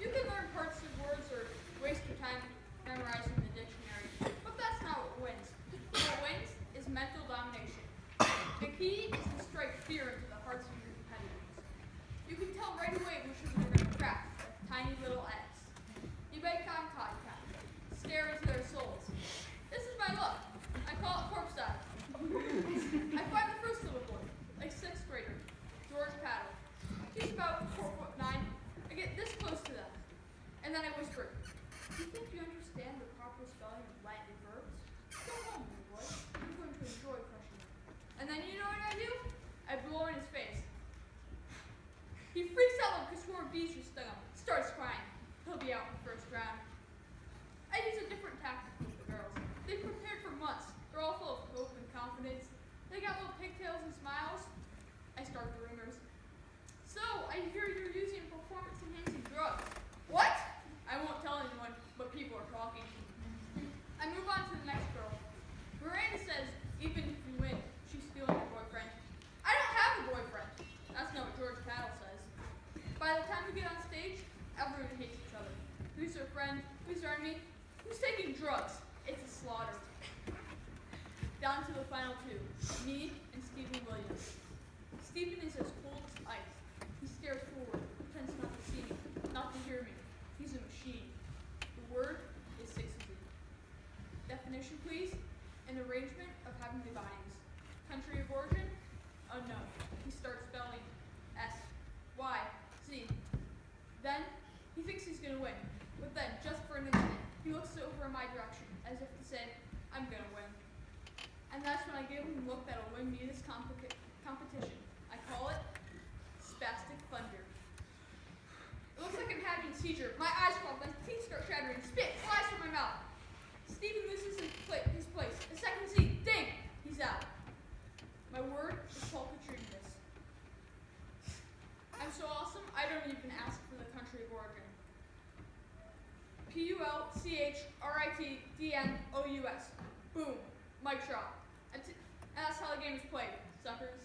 You can learn parts of words or waste your time memorizing the dictionary, but that's not what wins. What wins is mental domination. The key is to strike fear into the hearts of your competitors. You can tell right away which of them are going to crack with tiny little eggs. You make eye contact, stare into their souls. This is my look. I call it corpse dive. I find the first little boy, like 6th grader, George Paddle. He's about 4'9". I get this close to them, and then I whisper, "Do you think you understand the proper spelling of Latin verbs? Go home, little boy. You're going to enjoy crushing them." And then you know what I do? I blow in his face. He freaks out like a swarm of bees just stung him. Starts crying. He'll be out in the first round. I use a different tactic with the girls. They've prepared for months. They're all full of hope and confidence. They got little pigtails and smiles. I start the rumors. "So, I hear you're using performance-enhancing drugs." "What?" I won't tell anyone, but people are talking. I move on to the next girl. Miranda says, even if you win, she's stealing your boyfriend. I don't have a boyfriend. That's not what George Paddle says. By the time we get on stage, everyone hates each other. Who's their friend? Who's their enemy? Who's taking drugs? It's a slaughter. Down to the final two, me and Stephen Williams. Stephen is as cold as ice. He stares forward, pretends not to see me, not to hear me. He's a machine. The word is 6Z. Definition, please. An arrangement of heavenly bodies. Country of origin? Unknown. He starts spelling S-Y-Z. Then, he thinks he's going to win. But then, just for an instant, he looks over in my direction, as if to say, "I'm going to win." And that's when I give him a look that'll win me this competition. I call it spastic thunder. It looks like I'm having a seizure. My eyes pop, my teeth start chattering, spit flies from my mouth. Stephen loses his place. A second seat, ding! He's out. My word is pulchritudinous. I'm so awesome, I don't even ask for the country of origin. Pulchritdnous. Boom. Mic drop. And that's how the game is played, suckers.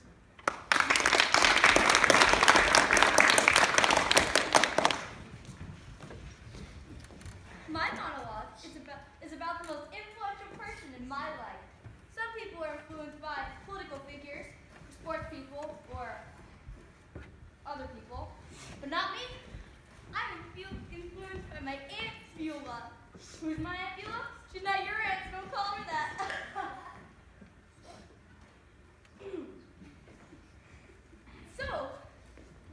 But not me. I'm influenced by my Aunt Beulah. Who's my Aunt Beulah? She's not your aunt, so don't call her that. So,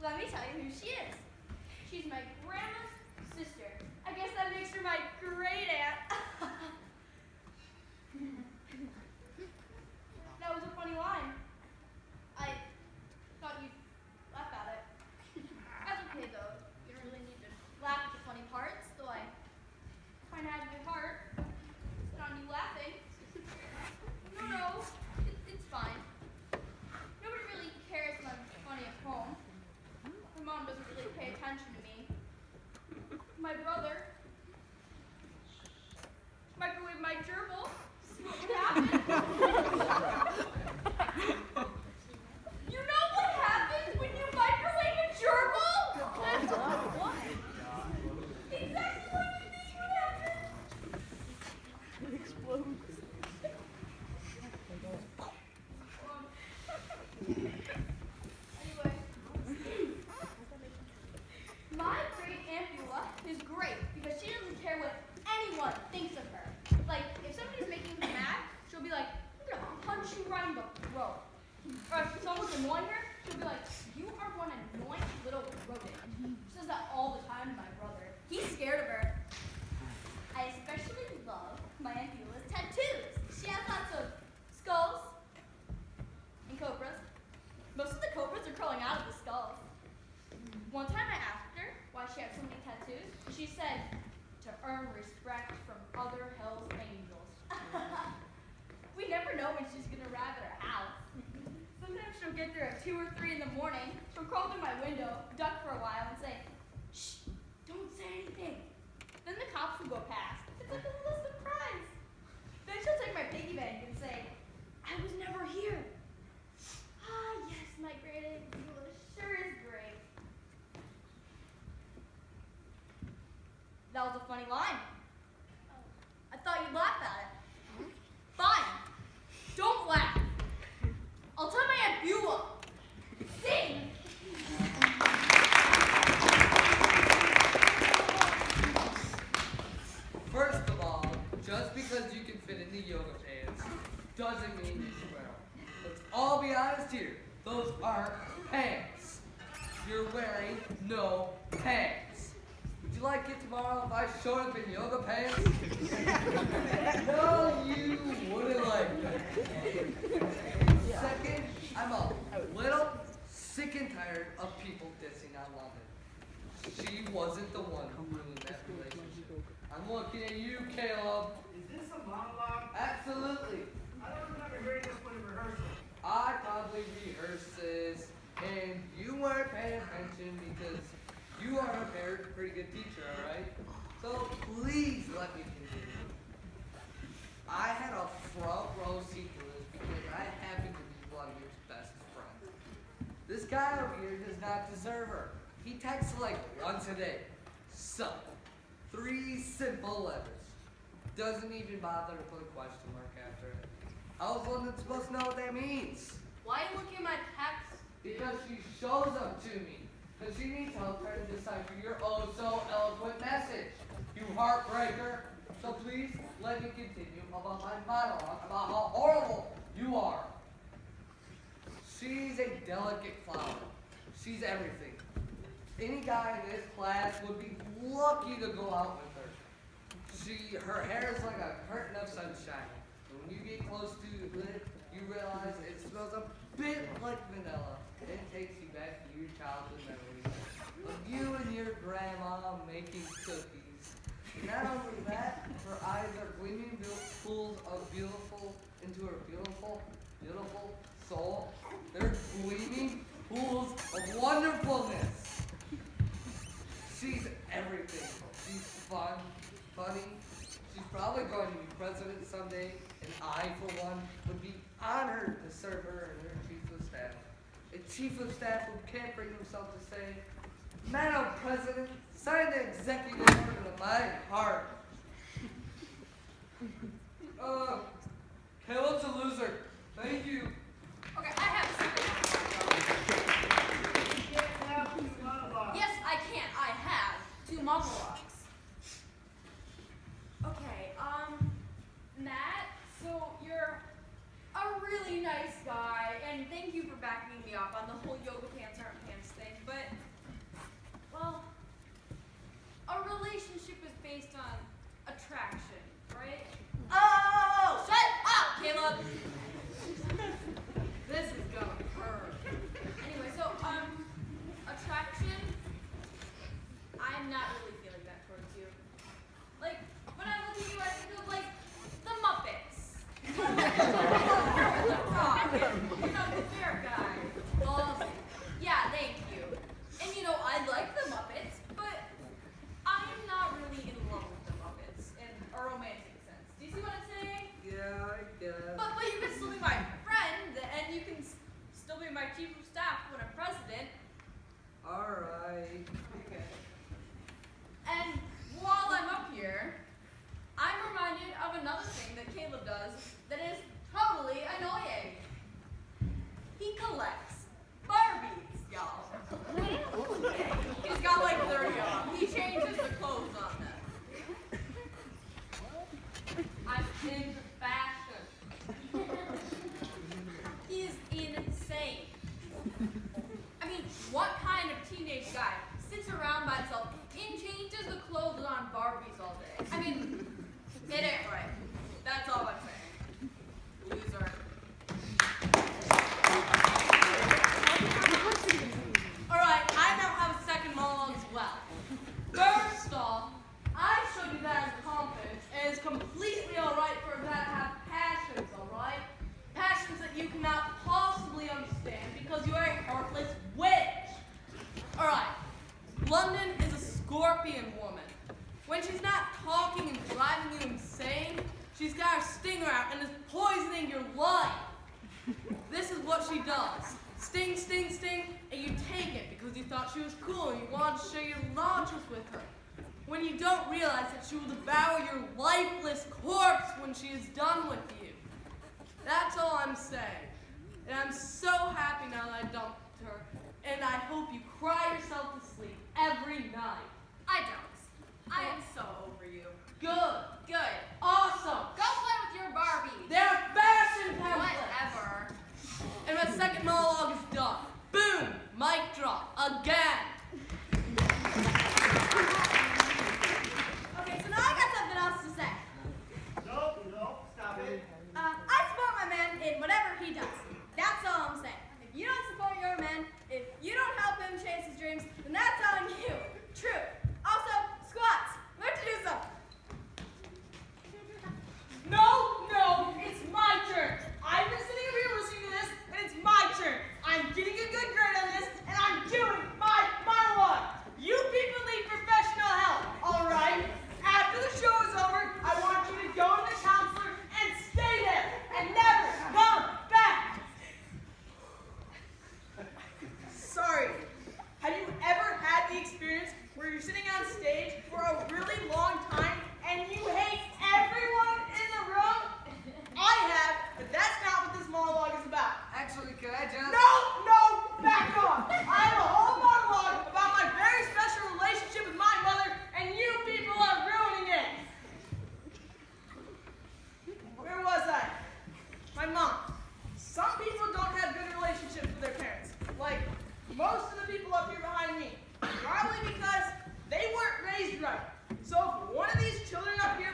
let me tell you who she is. She's my grandma's sister. I guess that makes her my great aunt. That was a funny line. I thought you'd laugh at it. That's okay though. You don't really need to laugh at the funny parts, though I kind of had my heart set on you laughing. No, it's fine. Nobody really cares when I'm funny at home. My mom doesn't really pay attention to me. My brother microwave my gerbil. See what would happen? You know what happens when you microwave a gerbil? What? Exactly what you think would happen. It explodes. Anyway, my great Aunt Beulah is great because she doesn't care what anyone thinks of her. Like, if somebody's making her mad, she'll be like, I'm gonna punch you right in the throat. Or if someone's annoying her, she'll be like, you are one annoying little rodent. She says that all the time to my brother. He's scared of her. I especially love my Aunt Beulah's tattoos. She has lots of skulls and cobras. Most of the cobras are crawling out of the skulls. One time I asked her why she had so many tattoos. She said, to earn respect from other Hell's Angels. We never know when she's gonna arrive at our house. Sometimes she'll get there at 2 or 3 in the morning. She'll crawl through my window, duck for a while, and say, shh, don't say anything. Then the cops will go past. It's like a little surprise. Then she'll take my piggy bank and say, I was never here. Ah, yes, my great Aunt Beulah sure is great. That was a funny line. I thought you'd laugh at it. Fine. Don't laugh. I'll tell my Aunt Beulah. Sing! First of all, just because you can fit in the yoga pants doesn't mean you should wear them. Let's all be honest here. Those aren't pants. You're wearing no pants. Would you like it tomorrow if I showed up in yoga pants? No, you wouldn't like that. Second, I'm a little sick and tired of people dissing on London. She wasn't the one who ruined that relationship. I'm looking at you, Caleb. Is this a monologue? Absolutely. I don't remember hearing this one in rehearsal. I probably rehearsed this, and you weren't paying attention because you are a pretty good teacher, all right? So please let me continue. I had a front row seat to this because I happen to be Vladimir's best friend. This guy over here does not deserve her. He texts like once a day. So, 3 simple letters. Doesn't even bother to put a question mark after it. How's London supposed to know what that means? Why are you looking at my text? Because she shows them to me. Because she needs help trying to decipher your oh so eloquent message. You heartbreaker. So please let me continue about my monologue about how horrible you are. She's a delicate flower. She's everything. Any guy in this class would be lucky to go out with her. Her hair is like a curtain of sunshine. And when you get close to it, you realize it smells a bit like vanilla. It takes you back to your childhood memories of you and your grandma making cookies. Not only that, her eyes are gleaming pools of beautiful into her beautiful, beautiful soul. They're gleaming pools of wonderfulness. She's everything. She's fun, funny. She's probably going to be president someday, and I, for one, would be honored to serve her and her chief of staff. A chief of staff who can't bring himself to say, Madam President, sign the executive order to my heart. Caleb's a loser. Thank you. Okay, I have a secret. You can't have this monologue. Yes, to monologues. Okay, Matt, so you're a really nice guy, and thank you for backing me up on the whole yoga pants aren't pants thing, but, well, a relationship is based on attraction, right? Oh, shut up, Caleb. This is gonna hurt. Anyway, so, attraction, I'm not really feeling that towards you. Like, when I look at you, I think of, like, the Muppets. The frog, you know, the fair guy. Yeah, thank you. And, you know, I like the Muppets, but I'm not really in love with the Muppets in a romantic sense. Do you see what I'm saying? Yeah, I guess. But you can still be my friend, and you can still be my chief of staff when I'm president. Alright. And while I'm up here, I'm reminded of another thing that Caleb does that is totally annoying. He collects Barbies, y'all. He's got like 30 of them. He changes the clothes on them. I'm into fashion. He's insane. I mean, what kind of teenage guy sits around by himself and changes the clothes on Barbies all day? I mean, it ain't right. That's all I'm saying. Loser. Alright, I now have a second monologue as well. First off, I showed you that as confidence, and it's completely alright for that to have passions, alright? Passions that you cannot possibly understand because you are a heartless witch. Alright, London is a scorpion woman. When she's not talking and driving you insane, she's got her stinger out and is poisoning your life. This is what she does. Sting, sting, sting, and you take it because you thought she was cool and you wanted to share your launches with her. When you don't realize that she will devour your lifeless corpse when she is done with you. That's all I'm saying. And I'm so happy now that I dumped her, and I hope you cry yourself to sleep every night. I don't. I am so over you. Good. Good. Awesome. Go play with your Barbies. They're fashion pamphlets. Whatever. And my second monologue is done. Boom! Mic drop. Again. Okay, so now I got something else to say. Nope, stop it. I support my man in whatever he does. That's all I'm saying. If you don't support your man, if you don't help him chase his dreams, then that's on you. True. Also, squats. Learn to do some. No, it's my turn. I've been sitting over here listening to this, and it's my turn. I'm getting a good grade on this, and I'm doing my monologue. You people need professional help, all right? After the show is over, I want you to go to the counselor and stay there and never come back. Sorry. Have you ever had the experience where you're sitting on stage for a really long time and you hate everyone in the room? I have, but that's not what this monologue is about. Actually, can I just... No, back off. I have a whole monologue about my very special relationship with my mother, and you people are ruining it. Where was I? My mom. Some people don't have good relationships with their parents. Like most of the people up here behind me. Probably because they weren't raised right. So if one of these children up here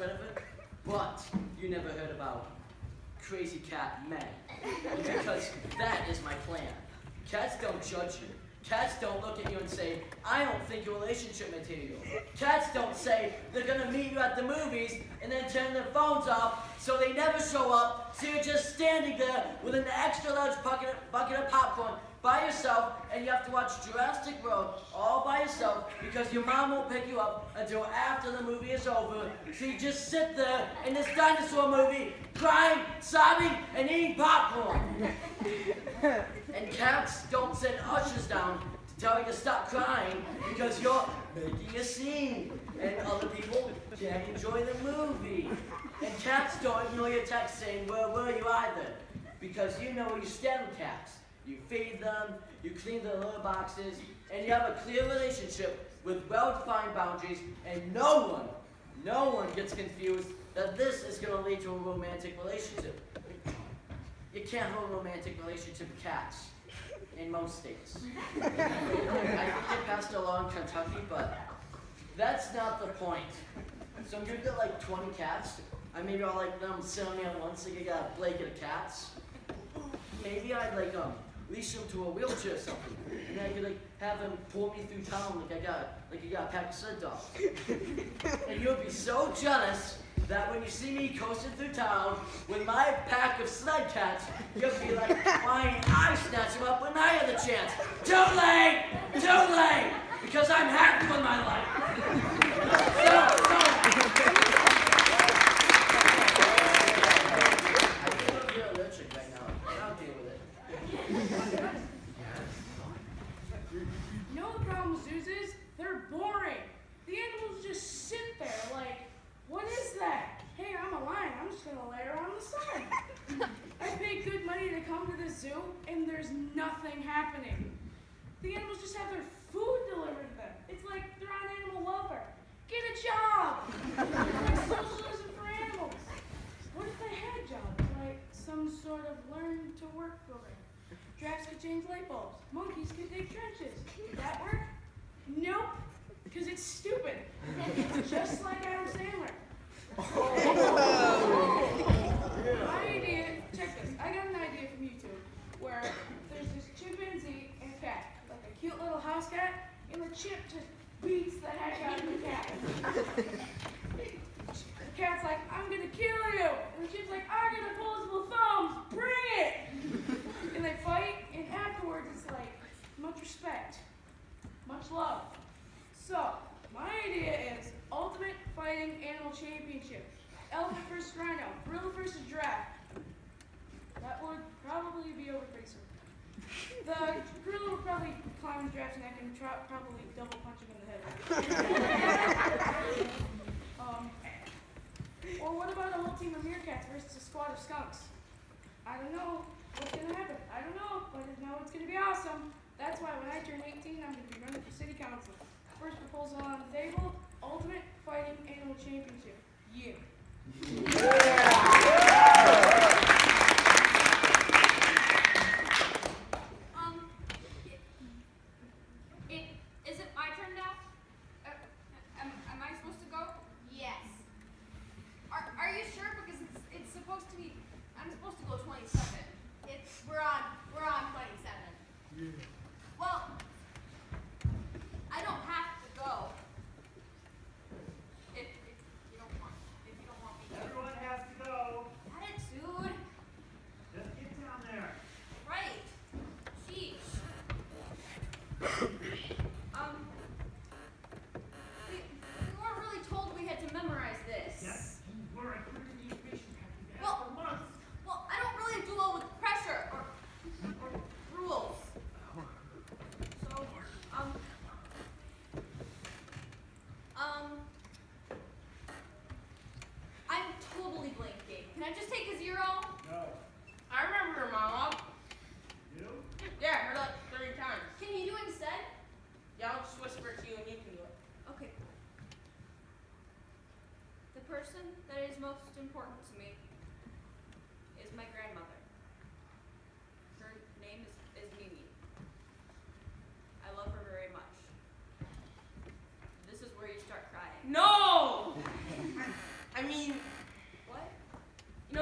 rid of it, but you never heard about Crazy Cat Men. Because that is my plan. Cats don't judge you. Cats don't look at you and say, I don't think you're relationship material. Cats don't say they're gonna meet you at the movies and then turn their phones off so they never show up, so you're just standing there with an extra large bucket of popcorn by yourself, and you have to watch Jurassic World all by yourself because your mom won't pick you up until after the movie is over. So you just sit there in this dinosaur movie, crying, sobbing, and eating popcorn. And cats don't send ushers down to tell you to stop crying because you're making a scene, and other people can't enjoy the movie. And cats don't ignore your text saying, where were you either? Because you know where you stand with cats. You feed them, you clean their litter boxes, and you have a clear relationship with well-defined boundaries, and no one gets confused that this is going to lead to a romantic relationship. You can't have a romantic relationship with cats in most states. I think they passed a law in Kentucky, but that's not the point. So I'm going to get like 20 cats. Maybe I'll like them sit on me at once, like I got a blanket of cats. Maybe I'd like leash them to a wheelchair or something, and then I could like have them pull me through town like I got a pack of sled dogs. And you'll be so jealous that when you see me coasting through town with my pack of sled cats, you'll be like, why didn't I snatch them up when I had the chance? Too late! Too late! Because I'm happy with my life. I think you're allergic right now. I'll deal with it. You know the problem with zoos is? They're boring. The animals just sit there like, what is that? Hey, I'm a lion. I'm just going to lay around the sun. I pay good money to come to the zoo, and there's nothing happening. The animals just have their food delivered to them. It's like they're on animal welfare. Get a job! It's like socialism for animals. What if they had jobs, like some sort of learn-to-work program? Giraffes could change light bulbs. Monkeys could dig trenches. Would that work? Nope, because it's stupid. Just like Adam Sandler. My idea, check this. I got an idea from YouTube where there's this chimpanzee and a cat, like a cute little house cat, and the chimp just beats the heck out of the cat. The cat's like, I'm gonna kill you, and the chimp's like, I got opposable thumbs, bring it! And they fight, and afterwards it's like, much respect, much love. So, my idea is Ultimate Fighting Animal Championship. Elephant versus rhino, gorilla versus giraffe. That would probably be over pretty soon. The gorilla would probably climb the giraffe's neck and probably double punch him in the head. Or what about a whole team of meerkats versus a squad of skunks? I don't know what's going to happen. I don't know, but I know it's going to be awesome. That's why when I turn 18, I'm going to be running for city council. First proposal on the table, Ultimate Fighting Animal Championship. Yeah. Is it my turn now? Am I supposed to go? Yes. Are you sure? Because it's supposed to be. I'm supposed to go 27. We're on 27. Well, I don't have to go. If you don't want me to. Everyone has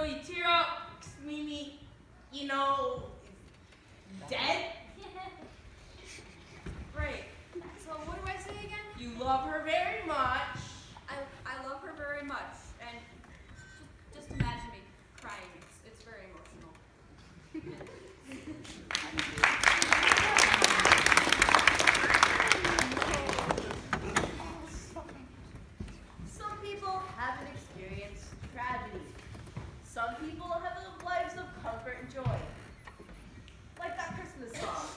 know, you tear up, Mimi, you know, dead. Right. So what do I say again? You love her very much. I love her very much, and just imagine me crying. It's very emotional. Some people haven't experienced tragedy. Some people have lived lives of comfort and joy. Like that Christmas song,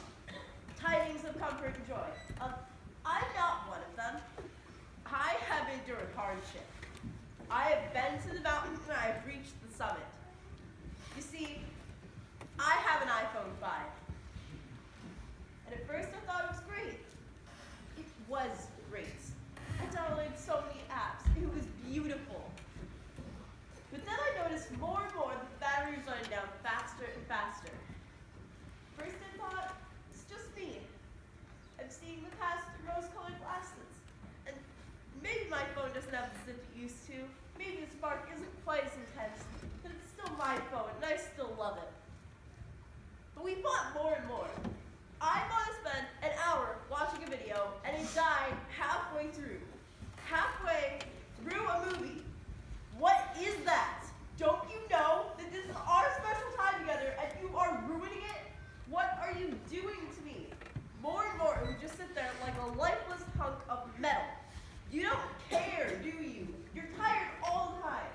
Tidings of Comfort and Joy. I'm not one of them. I have endured hardship. I have been to the mountain and I have reached the summit. You see, I have an iPhone 5. And at first I thought it was great. It was great. I downloaded so many apps. It was beautiful. But then I noticed more and more the battery was running down faster and faster. First I thought, it's just me. I'm seeing the past through rose-colored glasses. And maybe my phone doesn't have the zip it used to. Maybe the spark isn't quite as intense. But it's still my phone, and I still love it. But we fought more and more. I want to spend an hour watching a video, and it died halfway through. Halfway through a movie. What is that? Don't you know that this is our special time together, and you are ruining it? What are you doing to me? More and more, it would just sit there like a lifeless hunk of metal. You don't care, do you? You're tired all the time.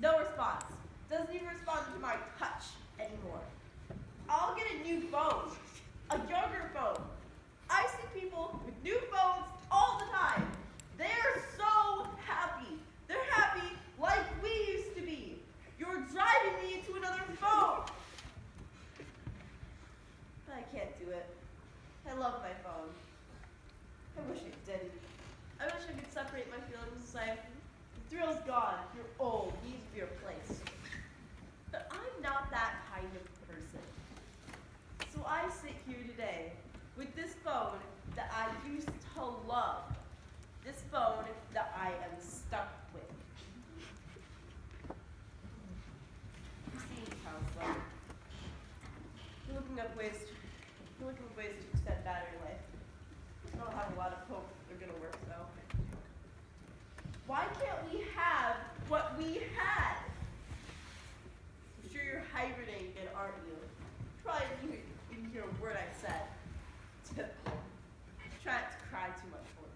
No response. Doesn't even respond to my touch anymore. I'll get a new phone. A younger phone. I see people with new phones all the time. They're so happy. They're happy like we used to be. You're driving me into another phone. But I can't do it. I love my phone. I wish I didn't. I wish I could separate my feelings and say, the thrill's gone. You're old. You need to be replaced. But I'm not that kind of person. So I sit here today with this phone that I used to love. This phone that I am stuck with. You see, counselor, you're looking up ways to extend battery life. I don't have a lot of hope they're gonna work though. Why can't we have what we had? I'm sure you're hibernating again, aren't you? Probably didn't hear a word I said. Typical. Try not to cry too much for me.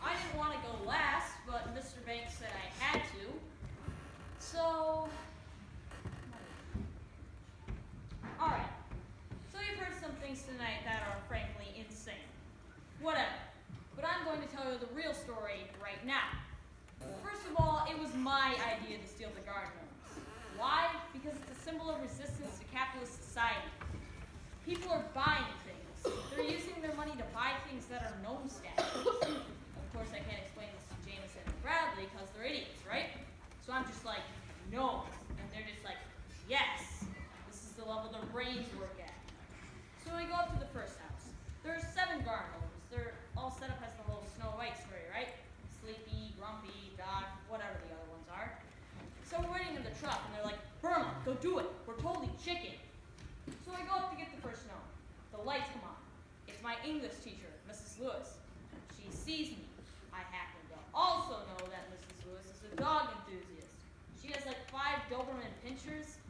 I didn't want to go last, but Mr. Banks said I had to. So, alright. So you've heard some things tonight that are frankly insane. Whatever. But I'm going to tell you the real story right now. First of all, it was my idea to steal the garden gnomes. Why? Because it's a symbol of resistance to capitalist society. People are buying things. They're using their money to buy things that are gnome statues. Of course, I can't explain this to Jameson and Bradley because they're idiots, right? So I'm just like, no. And they're just like, yes. This is the level their brains work at. So we go up to the first house. There are 7 garden gnomes. They're all set up as the whole Snow White story, right? Sleepy, grumpy, Doc, whatever the other ones are. So we're waiting in the truck, and they're like, Burma, go do it. We're totally chicken. So I go up to get the first gnome. The lights come on. It's my English teacher, Mrs. Lewis. She sees me. I happen to also know that Mrs. Lewis is a dog enthusiast. She has like 5 Doberman pinschers.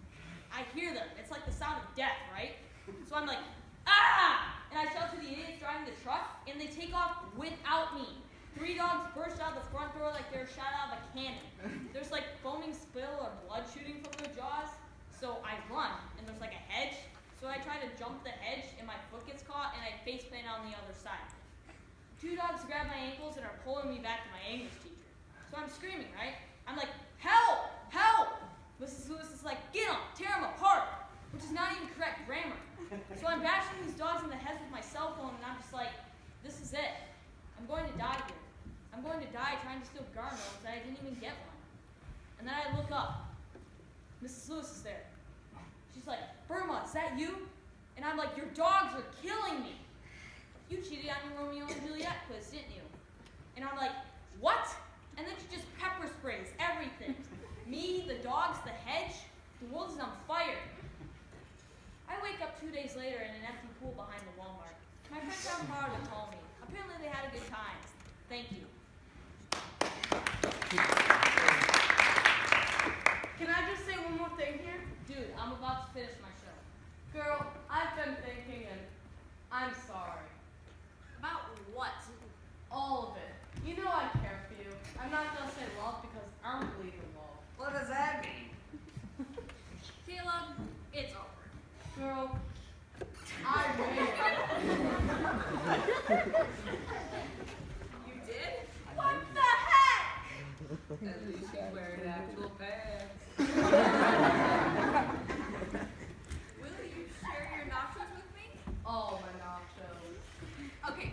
I hear them. It's like the sound of death, right? So I'm like, ah! And I shout to the idiots driving the truck, and they take off without me. 3 dogs burst out the front door like they're shot out of a cannon. There's like foaming spill or blood shooting from their jaws. So I run, and there's like a hedge. So I try to jump the hedge, and my foot gets caught, and I face plant on the other side. 2 dogs grab my ankles and are pulling me back to my English teacher. So I'm screaming, right? I'm like, help! Help! Mrs. Lewis is like, get them, tear them apart, which is not even correct grammar. So I'm bashing these dogs in the heads with my cell phone, and I'm just like, this is it. I'm going to die here. I'm going to die trying to steal garden gnomes that I didn't even get one. And then I look up. Mrs. Lewis is there. She's like, Burma, is that you? And I'm like, your dogs are killing me. You cheated on your from Harlem told me. Apparently they had a good time. Thank you. Can I just say one more thing here? Dude, I'm about to finish my show. Girl, I've been thinking and I'm sorry. About what? All of it. You know I care for you. I'm not gonna say love because I don't believe in love. What does that mean? Caleb, it's over. Girl, I made You did? What the heck? At least she's wearing actual pants. Will you share your nachos with me? all my nachos. Okay,